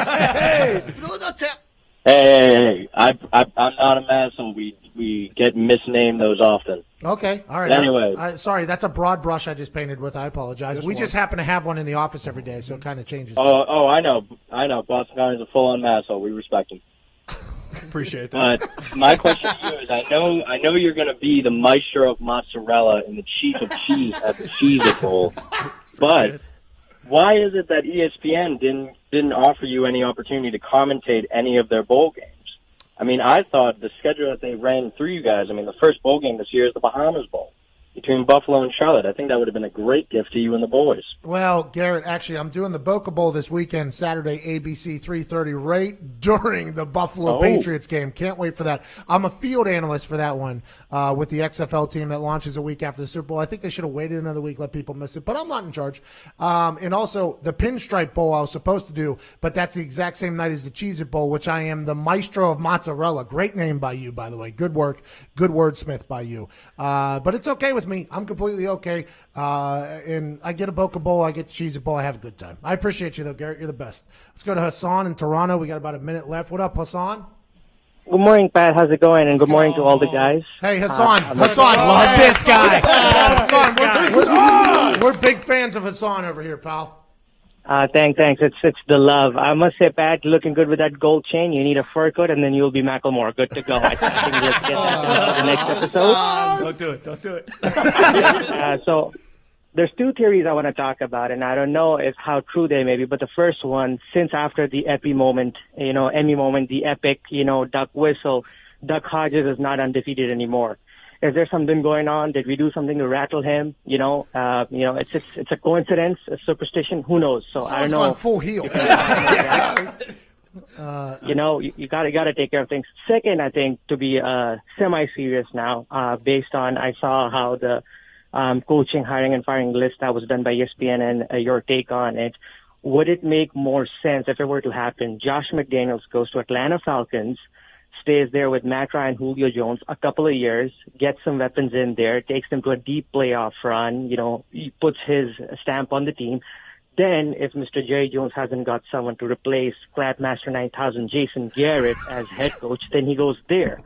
Hey, I'm not a asshole. We get misnamed those often. Okay, all right. But anyway. Sorry, that's a broad brush I just painted with. I apologize. We just happen to have one in the office every day, so it kind of changes. Oh, I know. Boston Connor's a full-on asshole. We respect him. Appreciate that. But my question to you is, I know you're going to be the maestro of mozzarella and the chief of cheese at the Cheese Bowl, but why is it that ESPN didn't offer you any opportunity to commentate any of their bowl games? I mean, I thought the schedule that they ran through you guys, the first bowl game this year is the Bahamas Bowl between Buffalo and Charlotte. I think that would have been a great gift to you and the boys. Well, Garrett, actually, I'm doing the Boca Bowl this weekend, Saturday, ABC 3:30, right during the Buffalo Patriots game. Can't wait for that. I'm a field analyst for that one with the XFL team that launches a week after the Super Bowl. I think they should have waited another week, let people miss it, but I'm not in charge. And also, the Pinstripe Bowl I was supposed to do, but that's the exact same night as the Cheez-It Bowl, which I am the maestro of mozzarella. Great name by you, by the way. Good work. Good wordsmith by you. But it's okay with me. I'm completely okay. And I get a Boca Bowl. I get the Cheez-It Bowl. I have a good time. I appreciate you, though, Garrett. You're the best. Let's go to Hassan in Toronto. We got about a minute left. What up, Hassan? Good morning, Pat. How's it going? And good morning to all the guys. Hey, Hassan. Hassan. Love this guy. Hassan. We're big fans of Hassan over here, pal. Thanks. It's the love. I must say, Pat, looking good with that gold chain. You need a fur coat, and then you'll be Macklemore. Good to go. I think let's get that for the next episode. Don't do it. So there's two theories I want to talk about, and I don't know how true they may be. But the first one, since after the Emmy moment, the epic, duck whistle, Duck Hodges is not undefeated anymore. Is there something going on? Did we do something to rattle him? It's a coincidence, a superstition. Who knows? So I don't know. Gone full heel. You gotta take care of things. Second, I think to be semi-serious now, based on I saw how the coaching, hiring, and firing list that was done by ESPN and your take on it. Would it make more sense if it were to happen? Josh McDaniels goes to Atlanta Falcons, stays there with Matt Ryan, Julio Jones, a couple of years, gets some weapons in there, takes them to a deep playoff run, he puts his stamp on the team. Then, if Mr. Jerry Jones hasn't got someone to replace Clapmaster 9000 Jason Garrett as head coach, then he goes there.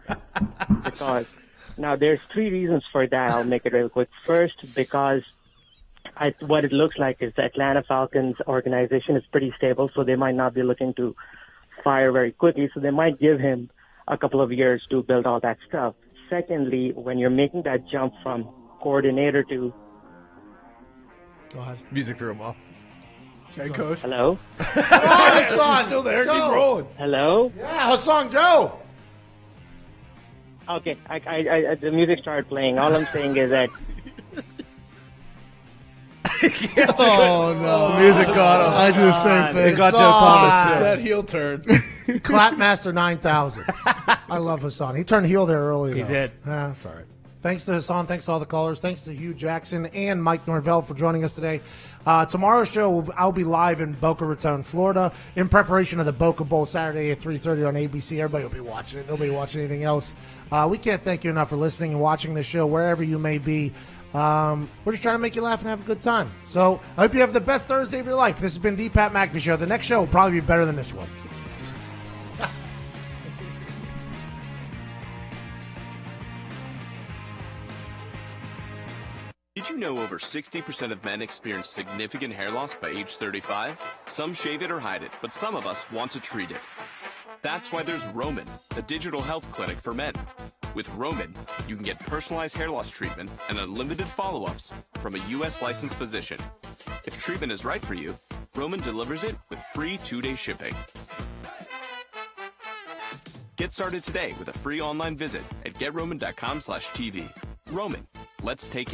Because now there's three reasons for that. I'll make it real quick. First, because what it looks like is the Atlanta Falcons organization is pretty stable, so they might not be looking to fire very quickly, so they might give him a couple of years to build all that stuff. Secondly, when you're making that jump from coordinator to. Go ahead. Music threw him off. Hey, Coach. Hello. Come on, Hassan. Still there? Let's Keep go. rolling. Hello. Yeah, Hassan, Joe. Okay, I the music started playing. All I'm saying is that. Oh no! Music got him. I do the same thing. It got Joe Thomas too. That heel turn. Clapmaster 9000. I love Hassan. He turned heel there early. He though. did. Yeah, that's all right. Thanks to Hassan. Thanks to all the callers. Thanks to Hugh Jackson and Mike Norvell for joining us today. Tomorrow's show, I'll be live in Boca Raton, Florida, in preparation of the Boca Bowl Saturday at 3:30 on ABC. Everybody will be watching it. Nobody watching anything else. We can't thank you enough for listening and watching the show wherever you may be. We're just trying to make you laugh and have a good time. So I hope you have the best Thursday of your life. This has been the Pat McAfee Show. The next show will probably be better than this one. Did you know over 60% of men experience significant hair loss by age 35? Some shave it or hide it, but some of us want to treat it. That's why there's Roman, the digital health clinic for men. With Roman, you can get personalized hair loss treatment and unlimited follow-ups from a U.S. licensed physician. If treatment is right for you, Roman delivers it with free 2-day shipping. Get started today with a free online visit at GetRoman.com/TV. Roman, let's take care.